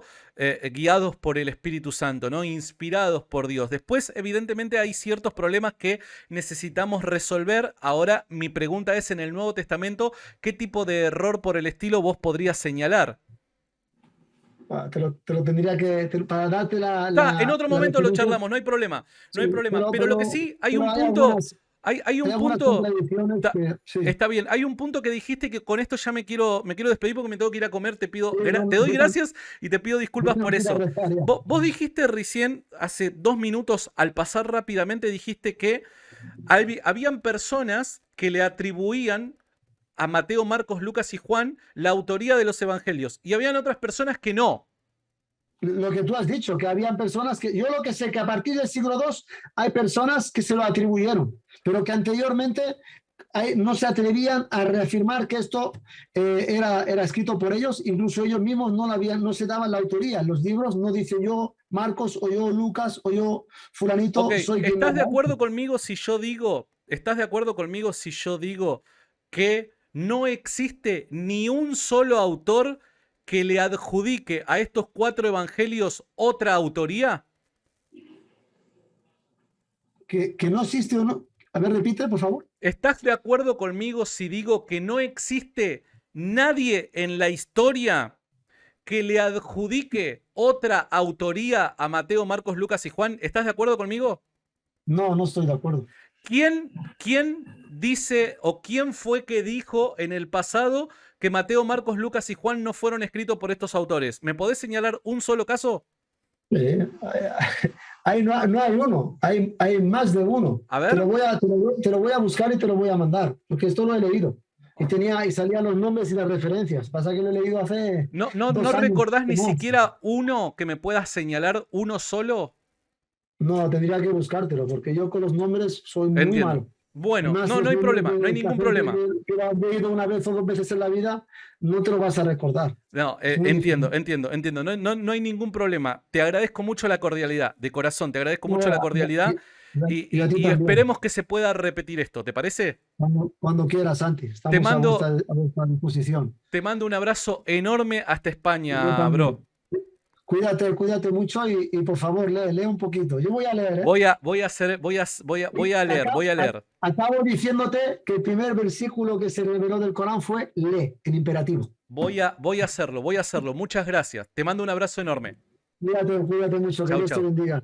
guiados por el Espíritu Santo, ¿no? Inspirados por Dios. Después, evidentemente, hay ciertos problemas que necesitamos resolver. Ahora, mi pregunta es, en el Nuevo Testamento, ¿qué tipo de error por el estilo vos podrías señalar? Te lo tendría que, para darte En otro la momento lo referencia. charlamos, no hay problema, no hay Sí, problema. Pero lo que sí, hay un punto, hay un punto. contradicciones que, sí. Está bien, hay un punto que dijiste que con esto ya me quiero despedir porque me tengo que ir a comer, te pido, Sí, no, te doy yo gracias y te pido disculpas tengo por que ir a eso. rezar ya. Vos dijiste recién, hace 2 minutos, al pasar rápidamente, dijiste que habían personas que le atribuían a Mateo, Marcos, Lucas y Juan la autoría de los evangelios y habían otras personas que no. Lo que tú has dicho, que habían personas que, yo lo que sé que a partir del siglo II hay personas que se lo atribuyeron, pero que anteriormente no se atrevían a reafirmar que esto era escrito por ellos, incluso ellos mismos no se daban la autoría. En los libros no dice yo Marcos o yo Lucas o yo fulanito Ok, soy quien ¿estás de lo hace. acuerdo conmigo si yo digo, que no existe ni un solo autor que le adjudique a estos 4 evangelios otra autoría? Que no existe uno. A ver, repite, por favor. ¿Estás de acuerdo conmigo si digo que no existe nadie en la historia que le adjudique otra autoría a Mateo, Marcos, Lucas y Juan? ¿Estás de acuerdo conmigo? No, no estoy de acuerdo. ¿Quién dice o quién fue que dijo en el pasado que Mateo, Marcos, Lucas y Juan no fueron escritos por estos autores? ¿Me podés señalar un solo caso? No hay uno, hay más de uno. A ver. Te lo voy a buscar y te lo voy a mandar, porque esto lo he leído. Y salían los nombres y las referencias. Pasa que lo he leído hace ¿No 2 años, recordás ni más. siquiera uno que me puedas señalar, uno solo? No, tendría que buscártelo, porque yo con los nombres soy muy Entiendo. malo. Bueno, Más no los hay nombres problema, no hay de ningún gente problema. que lo has leído una vez o 2 veces en la vida, no te lo vas a recordar. No, Es muy entiendo. difícil. No hay ningún problema. Te agradezco mucho la cordialidad, de corazón, te agradezco mucho la cordialidad Y a ti y también. esperemos que se pueda repetir esto, ¿te parece? Cuando quieras, Santi. Te Estamos mando, a vuestra disposición. te mando un abrazo enorme hasta Yo España, también. bro. Cuídate mucho y por favor, lee un poquito. Yo voy a leer, ¿eh? Voy a leer. Acabo diciéndote que el primer versículo que se reveló del Corán fue lee, en imperativo. Voy a hacerlo. Muchas gracias. Te mando un abrazo enorme. Cuídate mucho, que Chau, Dios te chau. bendiga.